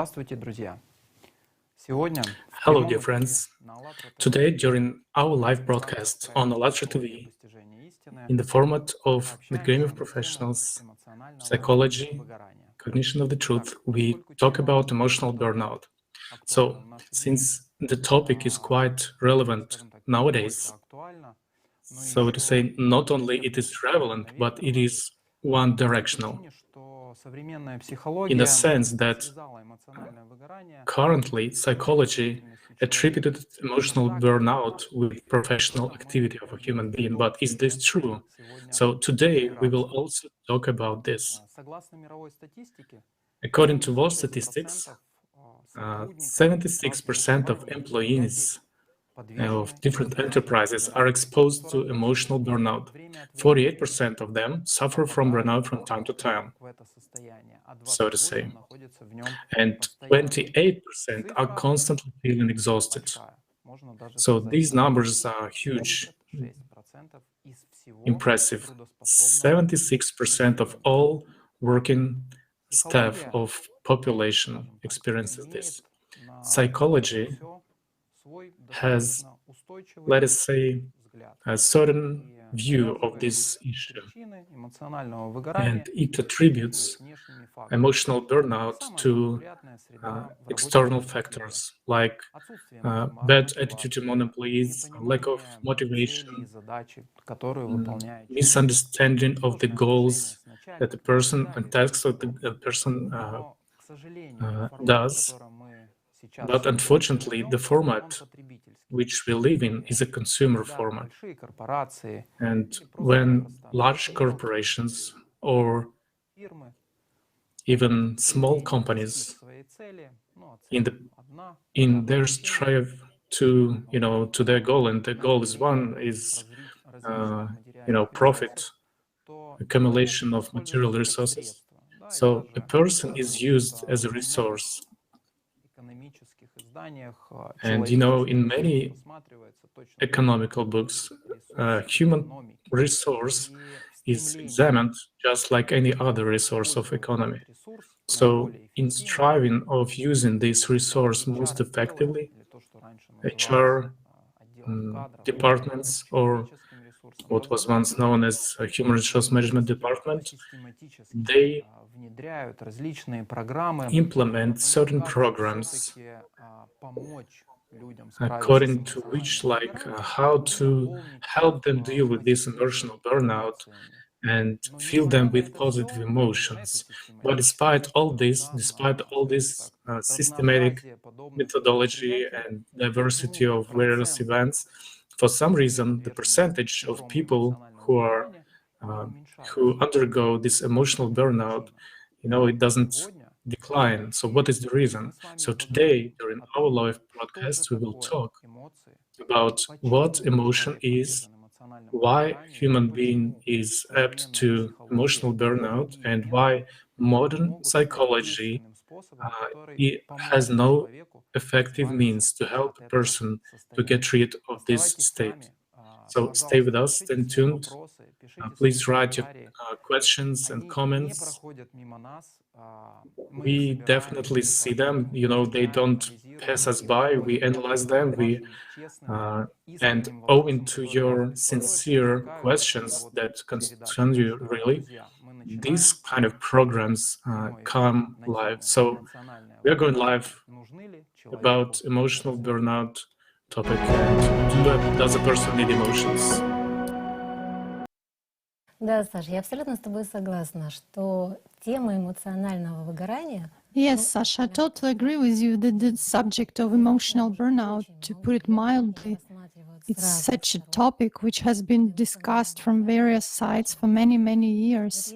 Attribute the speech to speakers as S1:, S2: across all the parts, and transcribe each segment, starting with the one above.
S1: Здравствуйте, друзья! Сегодня в
S2: Hello, dear
S1: прямом эфире
S2: friends.
S1: на АЛЛАТРА ТВ
S2: Today, during our live
S1: в рамках
S2: broadcast on
S1: проекта
S2: ALLATRA
S1: «Психология
S2: TV,
S1: достижения истины»
S2: in the format of the Gremium
S1: пообщаемся
S2: of
S1: на тему
S2: Professionals,
S1: эмоционального
S2: Psychology,
S1: выгорания.
S2: Cognition of the
S1: Итак,
S2: Truth, we
S1: поскольку
S2: talk
S1: тема,
S2: about emotional
S1: которая
S2: burnout.
S1: актуальна
S2: So,
S1: в наши дни,
S2: since the topic is quite relevant
S1: скажем так, не только
S2: nowadays,
S1: актуальна, но
S2: so to
S1: еще
S2: say,
S1: и
S2: not only it
S1: современна,
S2: is relevant, but it
S1: навеяна
S2: is
S1: по той
S2: one-directional,
S1: причине, что современная
S2: in the
S1: психология
S2: sense that
S1: связала эмоциональное выгорание
S2: currently
S1: с
S2: psychology
S1: деятельностью человека.
S2: attributed emotional
S1: Однако
S2: burnout with professional
S1: сегодня мы
S2: activity of a
S1: можем
S2: human
S1: эти
S2: being. But is this
S1: столбики
S2: true?
S1: сегодня
S2: So today we will
S1: перебирать.
S2: also talk about this.
S1: Согласно мировой статистике,
S2: According to world statistics,
S1: 76% сотрудников разных
S2: 76% of
S1: образовательных предприятий
S2: employees of
S1: подвержены
S2: different
S1: эмоциональному
S2: enterprises are
S1: выгоранию.
S2: exposed to
S1: 48%
S2: emotional burnout.
S1: время от времени
S2: 48% of them suffer from
S1: попадают
S2: burnout from time to time,
S1: в это состояние, а
S2: so to say.
S1: 28% находятся в нем
S2: And
S1: постоянно.
S2: 28% are
S1: Цифра
S2: constantly feeling exhausted.
S1: большая. Можно даже
S2: So
S1: сказать,
S2: these
S1: что
S2: numbers are huge,
S1: 76% из всего
S2: impressive.
S1: трудоспособного
S2: 76% of
S1: населения.
S2: all working staff
S1: Психология,
S2: of population
S1: скажем так,
S2: experiences
S1: имеет
S2: this.
S1: на это
S2: Psychology
S1: все свой
S2: has,
S1: достаточно устойчивый
S2: let us say,
S1: взгляд
S2: a certain
S1: и
S2: view of
S1: связывает
S2: this issue,
S1: причины эмоционального
S2: and
S1: выгорания
S2: it
S1: исключительно с
S2: attributes
S1: внешними факторами.
S2: emotional burnout
S1: Самая
S2: to
S1: неблагоприятная среда в рабочей
S2: external
S1: атмосфере,
S2: factors like
S1: отсутствие
S2: bad
S1: мотивации,
S2: attitude among employees, lack of
S1: непонимание целей и
S2: motivation,
S1: задач, которые выполняет человек,
S2: misunderstanding of the
S1: сложные отношения
S2: goals
S1: с
S2: that the
S1: начальником и
S2: person
S1: так
S2: and
S1: далее.
S2: tasks that the person
S1: Но, к сожалению, формат, в
S2: does.
S1: котором мы сейчас
S2: But unfortunately, the
S1: живем, он
S2: format
S1: потребительский.
S2: which we live in is a consumer
S1: Когда
S2: format.
S1: большие корпорации
S2: And
S1: или
S2: when
S1: просто-напросто
S2: large
S1: мелкие
S2: corporations or
S1: фирмы
S2: even small
S1: среди достиг
S2: companies
S1: своей цели, а
S2: in
S1: цель одна,
S2: in
S1: богатое
S2: their
S1: общение,
S2: strive to their goal, and the goal is one is
S1: различных материальных ресурсов,
S2: profit,
S1: то человек
S2: accumulation of material
S1: используется как
S2: resources.
S1: средство. Да, и
S2: So a
S1: даже
S2: person is used as a
S1: во многих
S2: resource.
S1: экономических изданиях
S2: And
S1: человеческий
S2: in
S1: ресурс
S2: many
S1: рассматривается точно так же,
S2: economical
S1: как
S2: books,
S1: ресурс
S2: human
S1: экономики.
S2: resource
S1: И в
S2: is
S1: стремлении
S2: examined just like any other resource of
S1: использовать
S2: economy.
S1: этот ресурс
S2: So,
S1: наиболее
S2: in
S1: эффективно,
S2: striving of using this resource most
S1: HR-отделы,
S2: effectively,
S1: или то, что раньше называлось
S2: HR
S1: отделом кадров,
S2: departments, or
S1: человеческим ресурсом,
S2: what was once known as a human resource management department,
S1: систематически
S2: they
S1: внедряют различные программы
S2: implement
S1: по тому,
S2: certain
S1: как
S2: programs
S1: все-таки помочь людям справиться с
S2: according to which,
S1: эмоциональным выгоранием
S2: how
S1: и
S2: to
S1: наполнить
S2: help
S1: их
S2: them deal with this
S1: позитивными
S2: emotional burnout
S1: эмоциями.
S2: and
S1: Но
S2: fill
S1: несмотря
S2: them
S1: на
S2: with
S1: это
S2: positive
S1: все, на эту
S2: emotions. But
S1: систематичность,
S2: despite
S1: на,
S2: all
S1: скажем
S2: this
S1: так,
S2: systematic
S1: разнообразие подобных
S2: methodology
S1: мероприятий,
S2: and diversity
S1: почему-то
S2: of various
S1: процент
S2: events, for some
S1: людей,
S2: reason, the
S1: подверженных
S2: percentage of
S1: синдрому
S2: people
S1: эмоционального
S2: who are
S1: выгорания, не
S2: who
S1: уменьшается.
S2: undergo this emotional
S1: В чем
S2: burnout,
S1: причина?
S2: it doesn't
S1: Сегодня
S2: decline. So,
S1: в
S2: what is
S1: эфире
S2: the
S1: мы
S2: reason?
S1: с вами
S2: So, today,
S1: поговорим
S2: during
S1: о
S2: our
S1: том,
S2: live
S1: что же
S2: broadcast, we will
S1: такое
S2: talk
S1: эмоции,
S2: about what
S1: почему
S2: emotion
S1: человек
S2: is,
S1: подвержен эмоциональному
S2: why
S1: выгоранию и
S2: human being
S1: почему
S2: is apt
S1: современная
S2: to
S1: психология
S2: emotional
S1: и
S2: burnout,
S1: другие
S2: and
S1: методы
S2: why modern
S1: могут стать
S2: psychology
S1: действенным способом, который
S2: it has
S1: поможет
S2: no
S1: человеку
S2: effective
S1: избавиться
S2: means to help
S1: от
S2: a
S1: этого
S2: person to get
S1: состояния.
S2: rid of this
S1: Оставайтесь с
S2: state.
S1: нами,
S2: So stay with
S1: пожалуйста,
S2: us,
S1: пишите
S2: stay
S1: свои
S2: tuned.
S1: вопросы, пишите свои
S2: Please write your
S1: комментарии.
S2: questions and
S1: Они не
S2: comments.
S1: проходят мимо нас, мы их
S2: We
S1: собираем,
S2: definitely
S1: эту
S2: see them.
S1: аналитику,
S2: They
S1: изучаем,
S2: don't
S1: анализируем
S2: pass us
S1: и
S2: by. We
S1: находим
S2: analyze them. We
S1: вашим честным,
S2: and
S1: искренним
S2: owing
S1: вопросам,
S2: to
S1: которые вас
S2: your
S1: беспокоят,
S2: sincere
S1: привлекают к
S2: questions
S1: просмотру
S2: that
S1: передачи.
S2: concern
S1: Так
S2: you
S1: что,
S2: really,
S1: друзья, мы
S2: these
S1: начинаем
S2: kind of programs
S1: прямой эфир
S2: come
S1: на
S2: live.
S1: тему
S2: So
S1: эмоциональное
S2: we are going
S1: выгорание.
S2: live
S1: Нужны ли
S2: about
S1: человеку
S2: emotional
S1: эмоции?
S2: burnout topic and does a person need emotions?
S3: Да, Саша, я абсолютно с тобой согласна, что тема эмоционального выгорания.
S4: Yes, Sasha, I totally agree with you that the subject of emotional burnout, to put it mildly, it's such a topic which has been discussed from various sides for many, many years.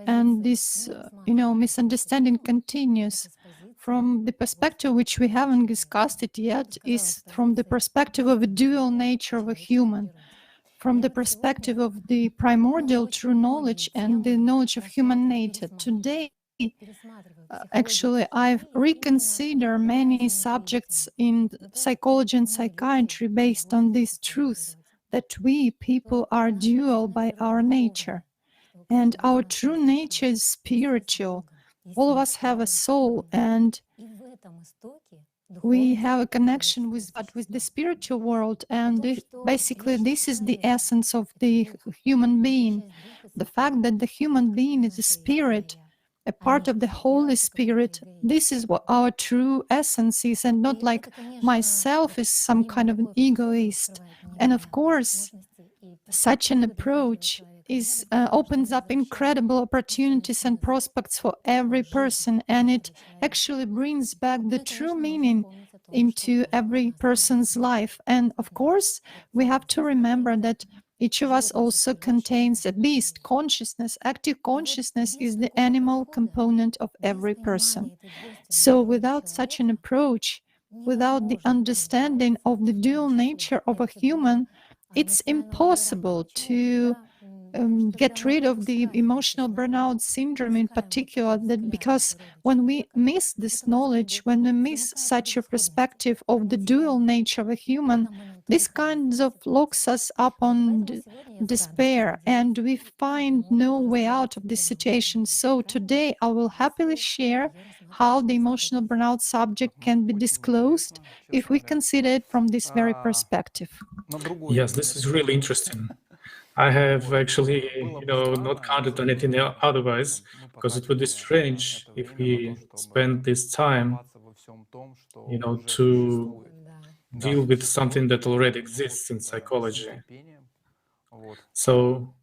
S4: And this, misunderstanding continues. From the perspective which we haven't discussed it yet is from the perspective of a dual nature of a human, from the perspective of the primordial true knowledge and the knowledge of human nature. Today, actually, I reconsider many subjects in psychology and psychiatry based on this truth that we people are dual by our nature. And our true nature is spiritual. All of us have a soul, and we have a connection with the spiritual world, and basically this is the essence of the human being. The fact that the human being is a spirit, a part of the Holy Spirit. This is what our true essence is, and not like myself is some kind of an egoist. And of course, such an approach opens up incredible opportunities and prospects for every person, and it actually brings back the true meaning into every person's life. And of course, we have to remember that each of us also contains a beast consciousness. Active consciousness is the animal component of every person. So without such an approach, without the understanding of the dual nature of a human, it's impossible to get rid of the emotional burnout syndrome in particular, because when we miss this knowledge, when we miss such a perspective of the dual nature of a human, this kind of locks us up on despair, and we find no way out of this situation. So today I will happily share how the emotional burnout subject can be disclosed if we consider it from this very perspective.
S2: Yes, this is really interesting. I have actually, not counted on anything otherwise, because it would be strange if we spend this time, to deal with something that already exists in psychology. So,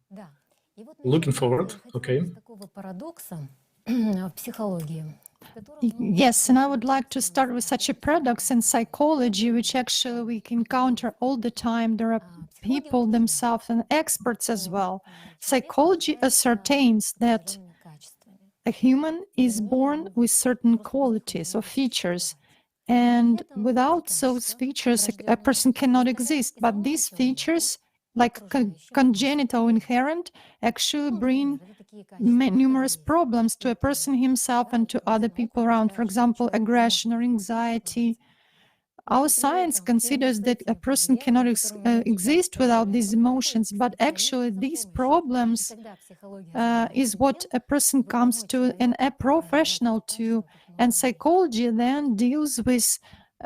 S2: looking forward, okay.
S4: Yes, and I would like to start with such a paradox in psychology, which actually we encounter all the time. There are people themselves and experts as well. Psychology ascertains that a human is born with certain qualities or features, and without those features, a person cannot exist. But these features, like congenital inherent, actually bring numerous problems to a person himself and to other people around. For example, aggression or anxiety. Our science considers that a person cannot exist without these emotions, but actually these problems is what a person comes to and a professional to. And psychology then deals with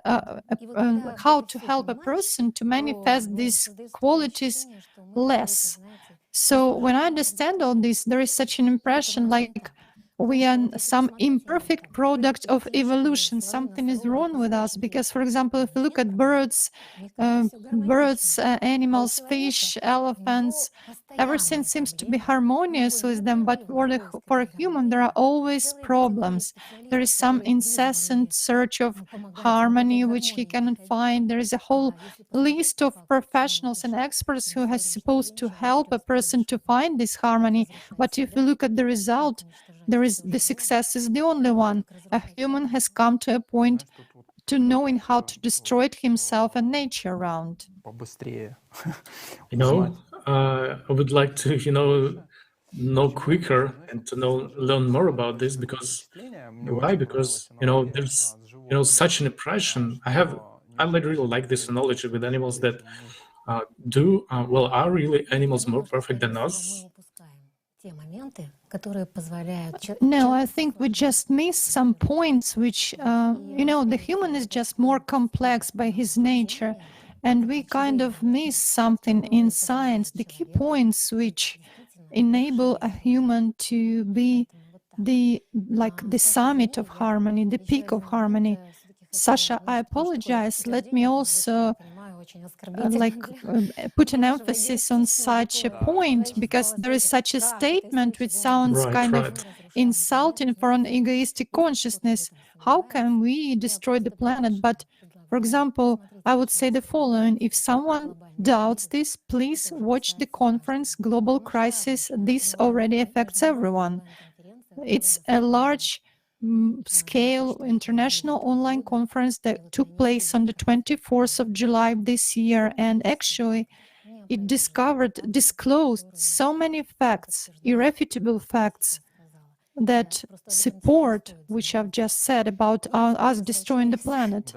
S4: how to help a person to manifest these qualities less. So when I understand all this, there is such an impression like we are some imperfect product of evolution. Something is wrong with us because, for example, if you look at birds, animals, fish, elephants, everything seems to be harmonious with them. But for a human, there are always problems. There is some incessant search of harmony which he cannot find. There is a whole list of professionals and experts who are supposed to help a person to find this harmony. But if you look at the result, the success is the only one. A human has come to a point to knowing how to destroy himself and nature around.
S2: I would like to, know quicker and to learn more about this, because why? Because there's such an impression. I really like this analogy with animals that are really animals more perfect than us?
S4: No, I think we just miss some points which, the human is just more complex by his nature, and we kind of miss something in science, the key points which enable a human to be the summit of harmony, the peak of harmony. Sasha, I apologize. Let me also put an emphasis on such a point, because there is such a statement which sounds of insulting for an egoistic consciousness. How can we destroy the planet? But, for example, I would say the following. If someone doubts this, please watch the conference Global Crisis. This already affects everyone. It's a large scale international online conference that took place on the 24th of July this year, and actually it disclosed so many facts, irrefutable facts, that support which I've just said about us destroying the planet.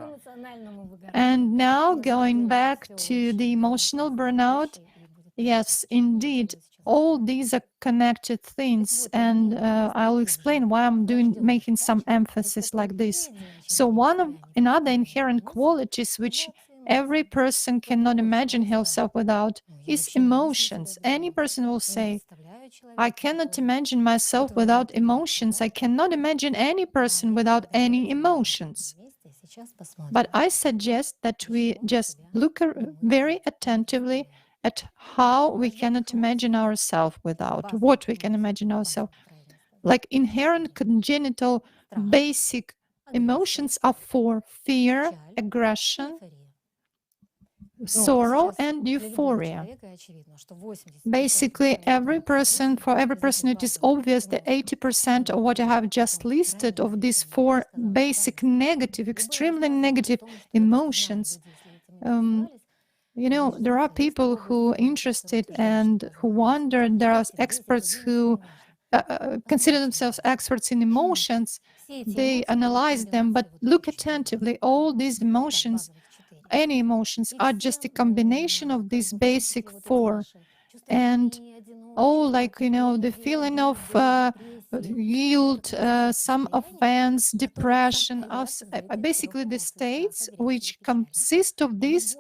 S4: And now going back to the emotional burnout, Yes, indeed. All these are connected things, and I'll explain why I'm making some emphasis like this. So another inherent qualities which every person cannot imagine himself without is emotions. Any person will say, I cannot imagine myself without emotions. I cannot imagine any person without any emotions. But I suggest that we just look very attentively at how we cannot imagine ourselves without, what we can imagine ourselves. Like inherent congenital basic emotions are four: fear, aggression, sorrow, and euphoria. Basically, for every person, it is obvious that 80% of what I have just listed of these four basic negative, extremely negative emotions. There are people who are interested and who wonder. There are experts who consider themselves experts in emotions. They analyze them, but look attentively. All these emotions, any emotions, are just a combination of these basic four. And the feeling of guilt, some offense, depression, basically the states which consist of these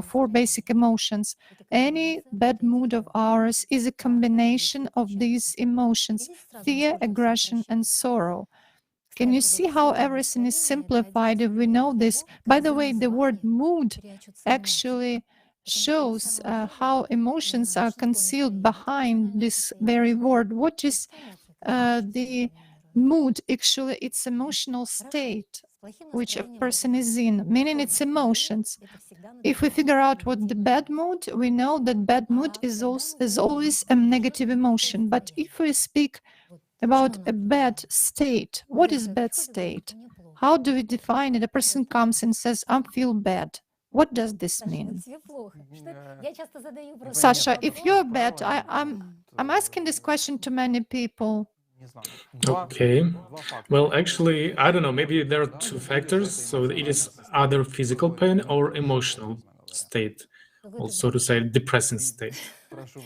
S4: four basic emotions. Any bad mood of ours is a combination of these emotions: fear, aggression, and sorrow. Can you see how everything is simplified if we know this? By the way, the word mood actually shows how emotions are concealed behind this very word. What is the mood? Actually, it's emotional state which a person is in, meaning it's emotions. If we figure out what the bad mood, we know that bad mood is always a negative emotion. But if we speak about a bad state, what is bad state? How do we define it? A person comes and says, I feel bad. What does this mean? Sasha, if you're bad, I'm asking this question to many people.
S2: Okay. Well, actually, I don't know. Maybe there are two factors. So it is either physical pain or emotional state, also to say depressing state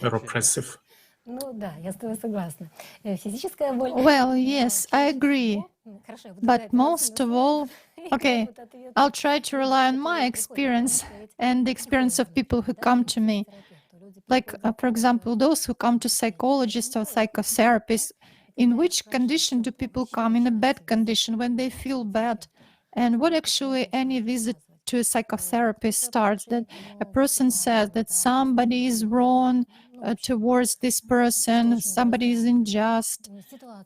S2: or oppressive.
S4: Well, yes, I agree. But most of all, okay, I'll try to rely on my experience and the experience of people who come to me. Like, for example, those who come to psychologists or psychotherapists, in which condition do people come? In a bad condition, when they feel bad. And what actually any visit to a psychotherapist starts, that a person says that somebody is wrong towards this person, somebody is unjust,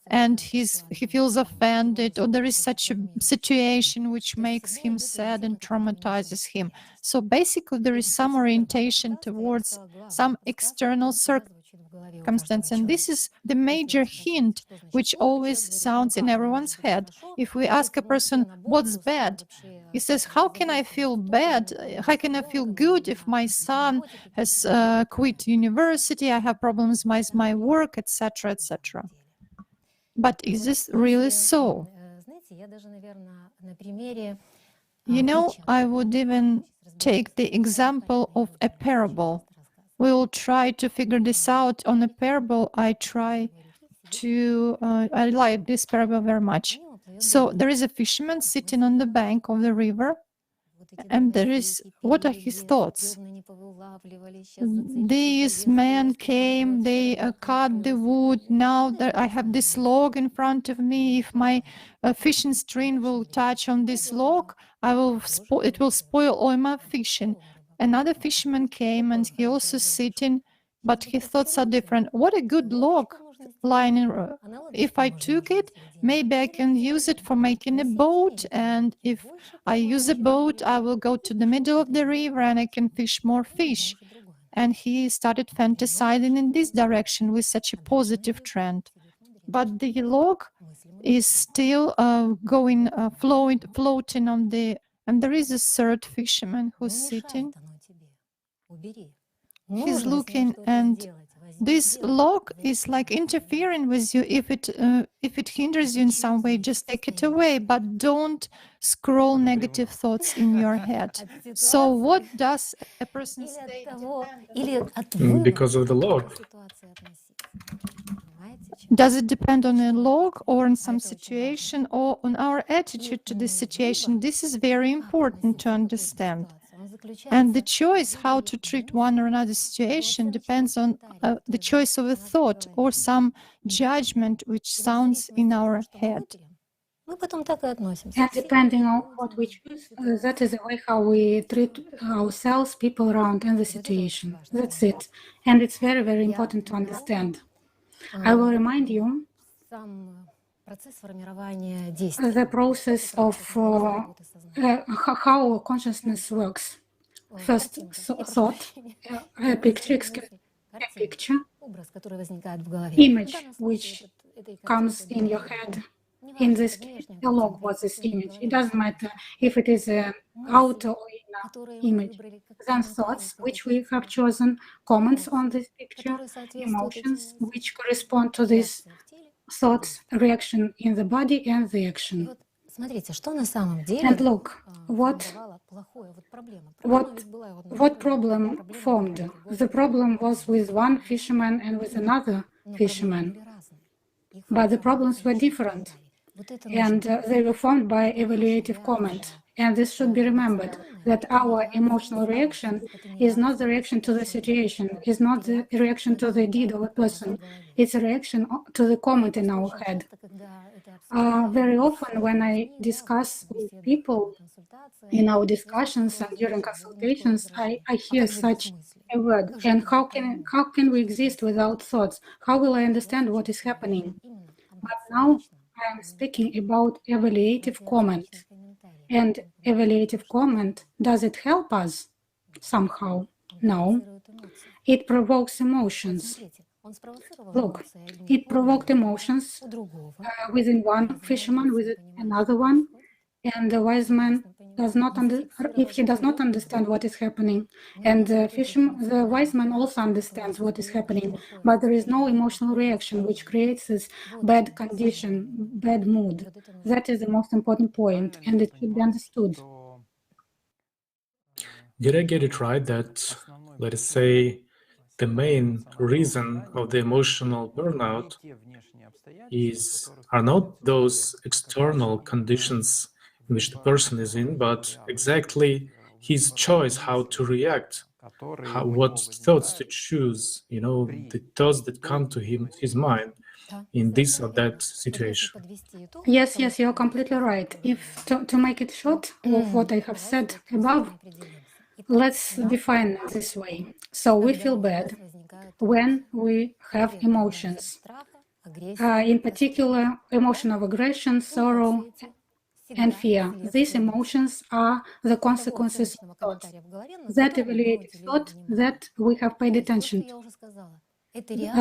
S4: and he feels offended, or there is such a situation which makes him sad and traumatizes him. So basically, there is some orientation towards some external circumstance, and this is the major hint which always sounds in everyone's head. If we ask a person, what's bad? He says, how can I feel bad? How can I feel good if my son has quit university, I have problems with my work, etc., etc. But is this really so? I would even take the example of a parable. We will try to figure this out on a parable. I like this parable very much. So there is a fisherman sitting on the bank of the river, and what are his thoughts? These men came, they cut the wood. Now that I have this log in front of me, if my fishing string will touch on this log, it will spoil all my fishing. Another fisherman came, and he also sitting, but his thoughts are different. What a good log lying in. If I took it, maybe I can use it for making a boat, and if I use a boat, I will go to the middle of the river and I can fish more fish. And he started fantasizing in this direction with such a positive trend. But the log is still floating on the. And there is a third fisherman who's sitting. He's looking, and this lock is like interfering with you. If it hinders you in some way, just take it away, but don't scroll negative thoughts in your head. So what does a person say?
S2: Because of the lock.
S4: Does it depend on a log or on some situation or on our attitude to this situation? This is very important to understand. And the choice how to treat one or another situation depends on the choice of a thought or some judgment which sounds in our head.
S5: And depending on what we choose, that is the way how we treat ourselves, people around, and the situation. That's it. And it's very, very important to understand. I will remind you the process of how consciousness works. First thought, a picture, image which comes in your head. In this case, a log was this image. It doesn't matter if it is an outer or inner image. Then thoughts, which we have chosen, comments on this picture, emotions, which correspond to these thoughts, reaction in the body and the action. And look, what problem formed? The problem was with one fisherman and with another fisherman. But the problems were different. And they were formed by evaluative comment. And this should be remembered, that our emotional reaction is not the reaction to the situation, is not the reaction to the deed of a person. It's a reaction to the comment in our head. Very often when I discuss with people in our discussions and during consultations, I hear such a word. And how can we exist without thoughts? How will I understand what is happening? But now I am speaking about evaluative comment. And evaluative comment, does it help us somehow? No. It provokes emotions. Look, it provoked emotions within one fisherman, with another one, and the wise man does not if he does not understand what is happening, and the wise man also understands what is happening, but there is no emotional reaction, which creates this bad condition, bad mood. That is the most important point, and it should be understood.
S2: Did I get it right that, let us say, the main reason of the emotional burnout are not those external conditions in which the person is in, but exactly his choice how to react, what thoughts to choose, the thoughts that come to his mind in this or that situation.
S5: Yes, you're completely right. If to make it short of what I have said above, let's define it this way. So we feel bad when we have emotions, in particular emotion of aggression, sorrow, and fear. These emotions are the consequences of thoughts. That evaluated thought that we have paid attention to. It is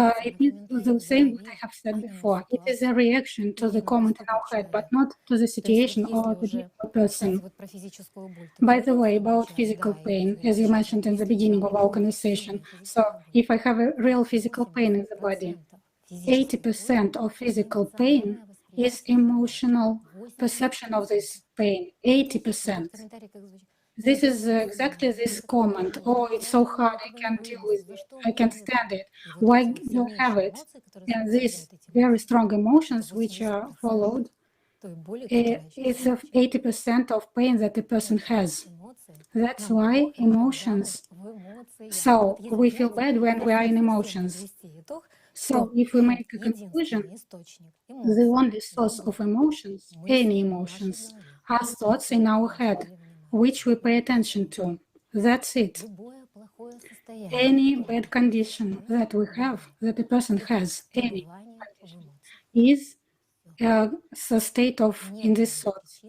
S5: the same what I have said before. It is a reaction to the comment in our head, but not to the situation or the person. By the way, about physical pain, as you mentioned in the beginning of our conversation. So if I have a real physical pain in the body, 80% of physical pain is emotional perception of this pain, 80%. This is exactly this comment, oh, it's so hard, I can't deal with it, I can't stand it. Why do I have it? And these very strong emotions which are followed, it's 80% of pain that the person has. That's why emotions. So we feel bad when we are in emotions. So if we make a conclusion, the only source of emotions, any emotions, are thoughts in our head, which we pay attention to. That's it. Any bad condition that we have, that a person has, any condition, is a state of in these thoughts.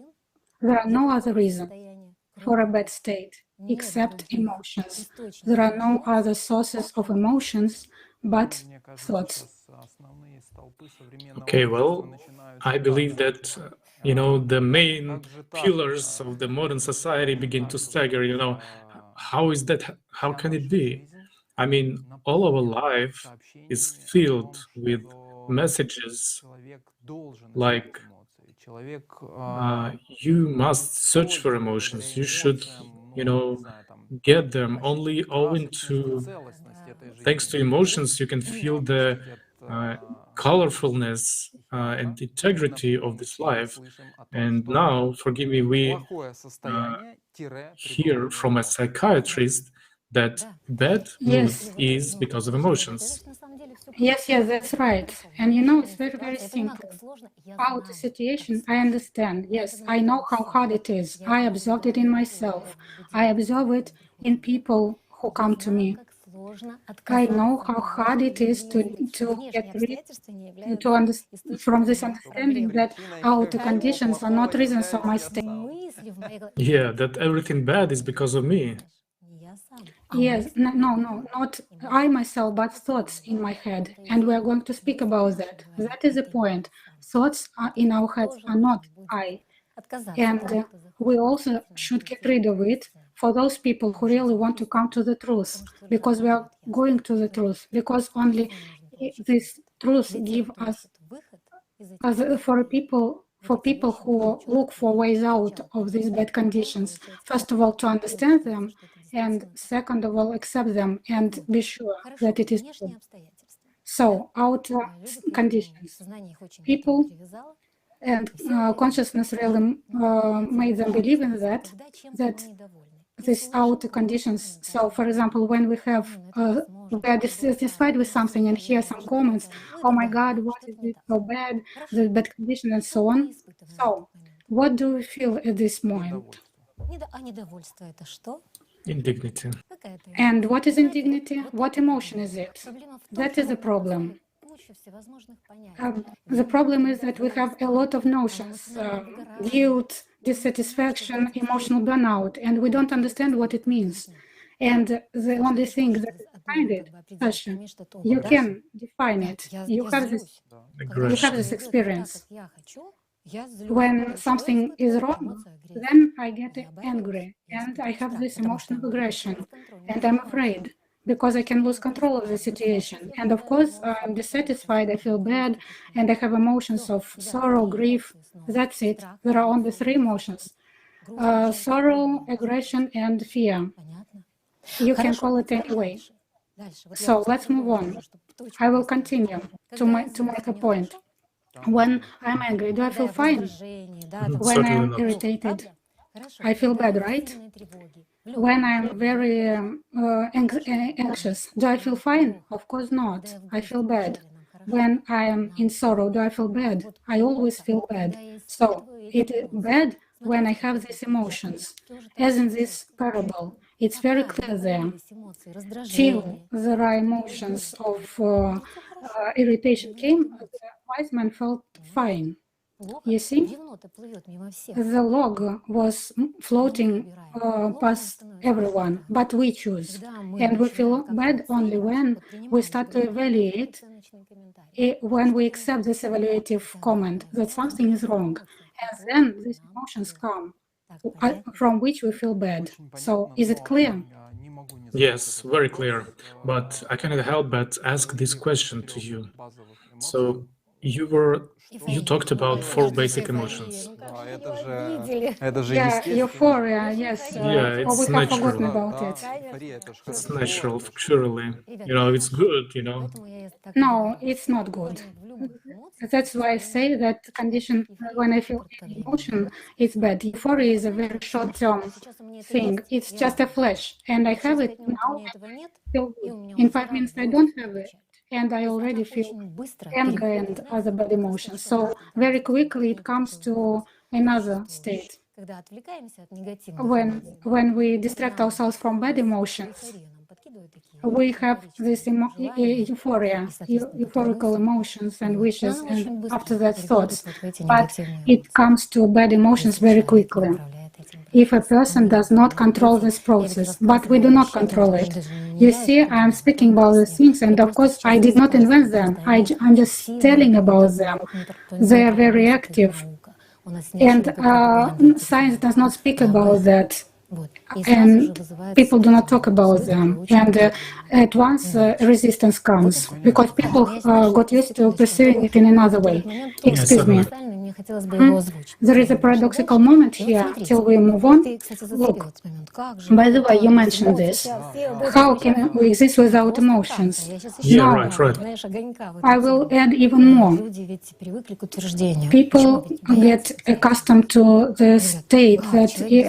S5: There are no other reason for a bad state except emotions. There are no other sources of emotions but thoughts.
S2: Okay, well, I believe that the main pillars of the modern society begin to stagger. How is that? How can it be? I mean, all our life is filled with messages like you must search for emotions. You should, get them only owing to, thanks to emotions, you can feel the colorfulness and integrity of this life. And now, forgive me, we hear from a psychiatrist that bad mood is because of emotions.
S5: Yes, that's right. And it's very, very simple. Out the situation, I understand. Yes, I know how hard it is. I observed it in myself. I observe it in people who come to me. I know how hard it is to get rid, to understand from this understanding that outer conditions are not reasons of my state.
S2: Yeah, that everything bad is because of me.
S5: Yes, no, not I myself, but thoughts in my head. And we are going to speak about that. That is the point. Thoughts are in our heads are not I. And we also should get rid of it for those people who really want to come to the truth, because we are going to the truth, because only this truth give us, for people who look for ways out of these bad conditions, first of all, to understand them, and second of all, accept them and be sure that it is true. So, outer conditions, people and consciousness really made them believe in that these outer conditions. So, for example, when we are dissatisfied with something and hear some comments, oh my God, what is it so bad, the bad condition, and so on. So, what do we feel at this moment?
S2: Indignity.
S5: And what is indignity? What emotion is it? That is the problem. The problem is that we have a lot of notions, guilt, dissatisfaction, emotional burnout, and we don't understand what it means. And the only thing that defines it, Sasha, you can define it. You have this experience. When something is wrong, then I get angry and I have this emotional aggression and I'm afraid because I can lose control of the situation. And of course, I'm dissatisfied, I feel bad, and I have emotions of sorrow, grief. That's it. There are only three emotions: sorrow, aggression, and fear. You can call it any way. So let's move on. I will continue to make a point. When I'm angry, do I feel fine? When I'm irritated, I feel bad, right? When I'm very anxious, do I feel fine? Of course not. I feel bad. When I am in sorrow, do I feel bad? I always feel bad. So it is bad when I have these emotions. As in this parable, it's very clear there. Till there are emotions of irritation came, the wise man felt fine. You see, the log was floating past everyone, but we choose. And we feel bad only when we start to evaluate, when we accept this evaluative comment that something is wrong. And then these emotions come, from which we feel bad. So is it clear?
S2: Yes, very clear. But I cannot help but ask this question to you. So you talked about 4 basic emotions.
S5: Yeah, euphoria, yes.
S2: Yeah, it's
S5: we have forgotten
S2: natural.
S5: about it.
S2: It's natural, surely. It's good,
S5: No, it's not good. That's why I say that condition, when I feel emotion, it's bad. Euphoria is a very short-term thing. It's just a flash. And I have it now. In 5 minutes, I don't have it. And I already feel anger and other bad emotions. So very quickly it comes to another state. When we distract ourselves from bad emotions, we have this euphoria, euphorical emotions and wishes, and after that thoughts. But it comes to bad emotions very quickly if a person does not control this process, but we do not control it. You see, I'm speaking about these things, and of course, I did not invent them. I'm just telling about them. They are very active, and science does not speak about that. and people do not talk about them. And at once resistance comes because people got used to perceiving it in another way. Excuse me. There is a paradoxical moment here till we move on. Look, by the way, you mentioned this. How can we exist without emotions?
S2: Yeah,
S5: No.
S2: right.
S5: I will add even more. People get accustomed to the state that they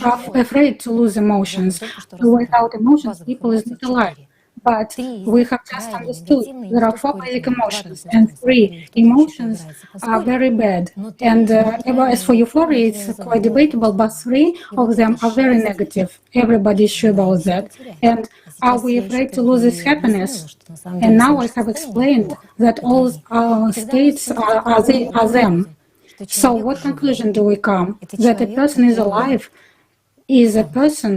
S5: are afraid to lose emotions. Without emotions, people is not alive. But we have just understood there are 4 basic emotions, and 3 emotions are very bad. And as for euphoria, it's quite debatable, but 3 of them are very negative. Everybody is sure about that. And are we afraid to lose this happiness? And now I have explained that all our states are them. So what conclusion do we come? That a person is alive is a person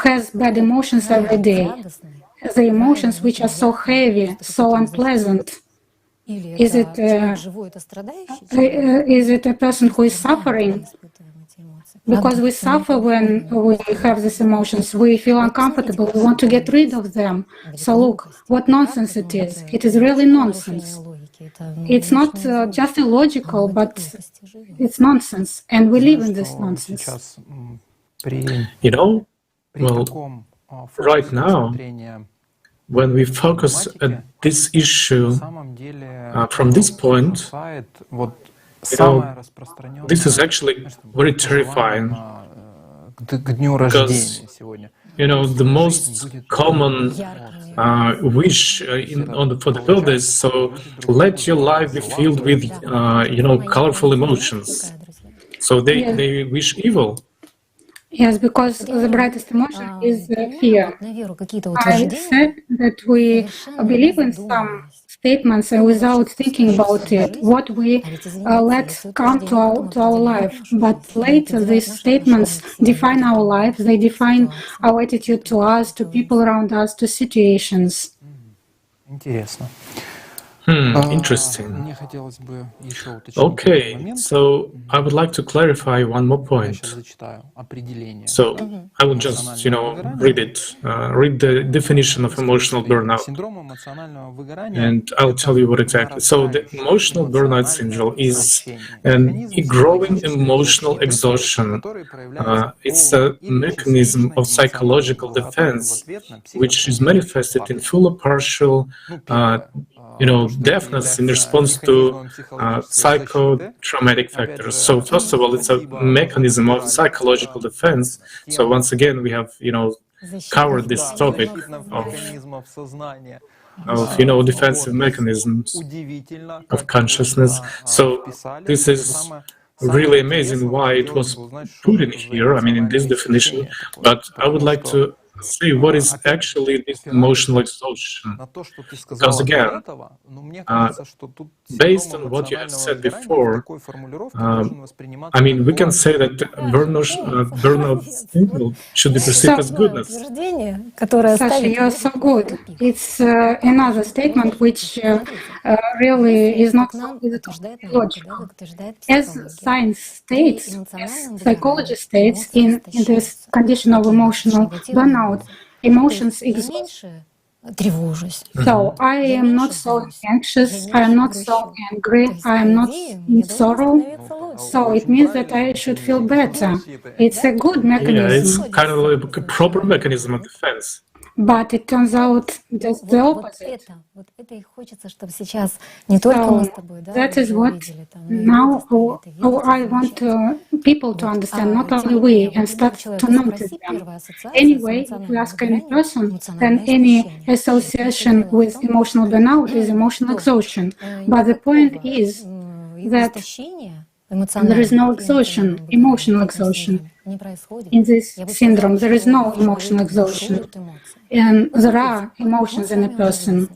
S5: has bad emotions every day. The emotions which are so heavy, so unpleasant. Is it a person who is suffering? Because we suffer when we have these emotions. We feel uncomfortable. We want to get rid of them. So look, what nonsense it is. It is really nonsense. It's not just illogical, but it's nonsense. And we live in this nonsense.
S2: You know, well, right now, when we focus at this issue from this point, you know, this is actually very terrifying because, you know, the most common wish for the world is, so let your life be filled with, you know, colorful emotions. So they wish evil.
S5: Yes, because the brightest emotion is fear. I said that we believe in some statements without thinking about it, what we let come to our life. But later, these statements define our lives, they define our attitude to us, to people around us, to situations.
S2: Interesting. Okay, so I would like to clarify one more point. So I will just, you know, read it, read the definition of emotional burnout, and I'll tell you what exactly. So the emotional burnout syndrome is a growing emotional exhaustion. It's a mechanism of psychological defense, which is manifested in full or partial you know, deafness in response to psychotraumatic factors. So first of all, it's a mechanism of psychological defense. So once again, we have, you know, covered this topic of you know, defensive mechanisms of consciousness. So this is really amazing why it was put in here, I mean, in this definition. But I would like to see what is actually this emotional exhaustion. Because again, based on what you have said before, I mean, we can say that burnout should be perceived as goodness.
S5: Sasha, you're so good. It's another statement which really is not logical. As science states, as psychology states, in this condition of emotional burnout, emotions exhaust. So I am not so anxious, I am not so angry, I am not in sorrow. So it means that I should feel better. It's a good mechanism.
S2: Yeah, it's kind of like a proper mechanism of defense.
S5: But it turns out that's the opposite. That is what now I want people to understand, not only we, and start to notice them. Anyway, if we ask any person, then any association with emotional burnout is emotional exhaustion. But the point is that there is no exhaustion, emotional exhaustion. In this syndrome, there is no emotional exhaustion. And there are emotions in a person.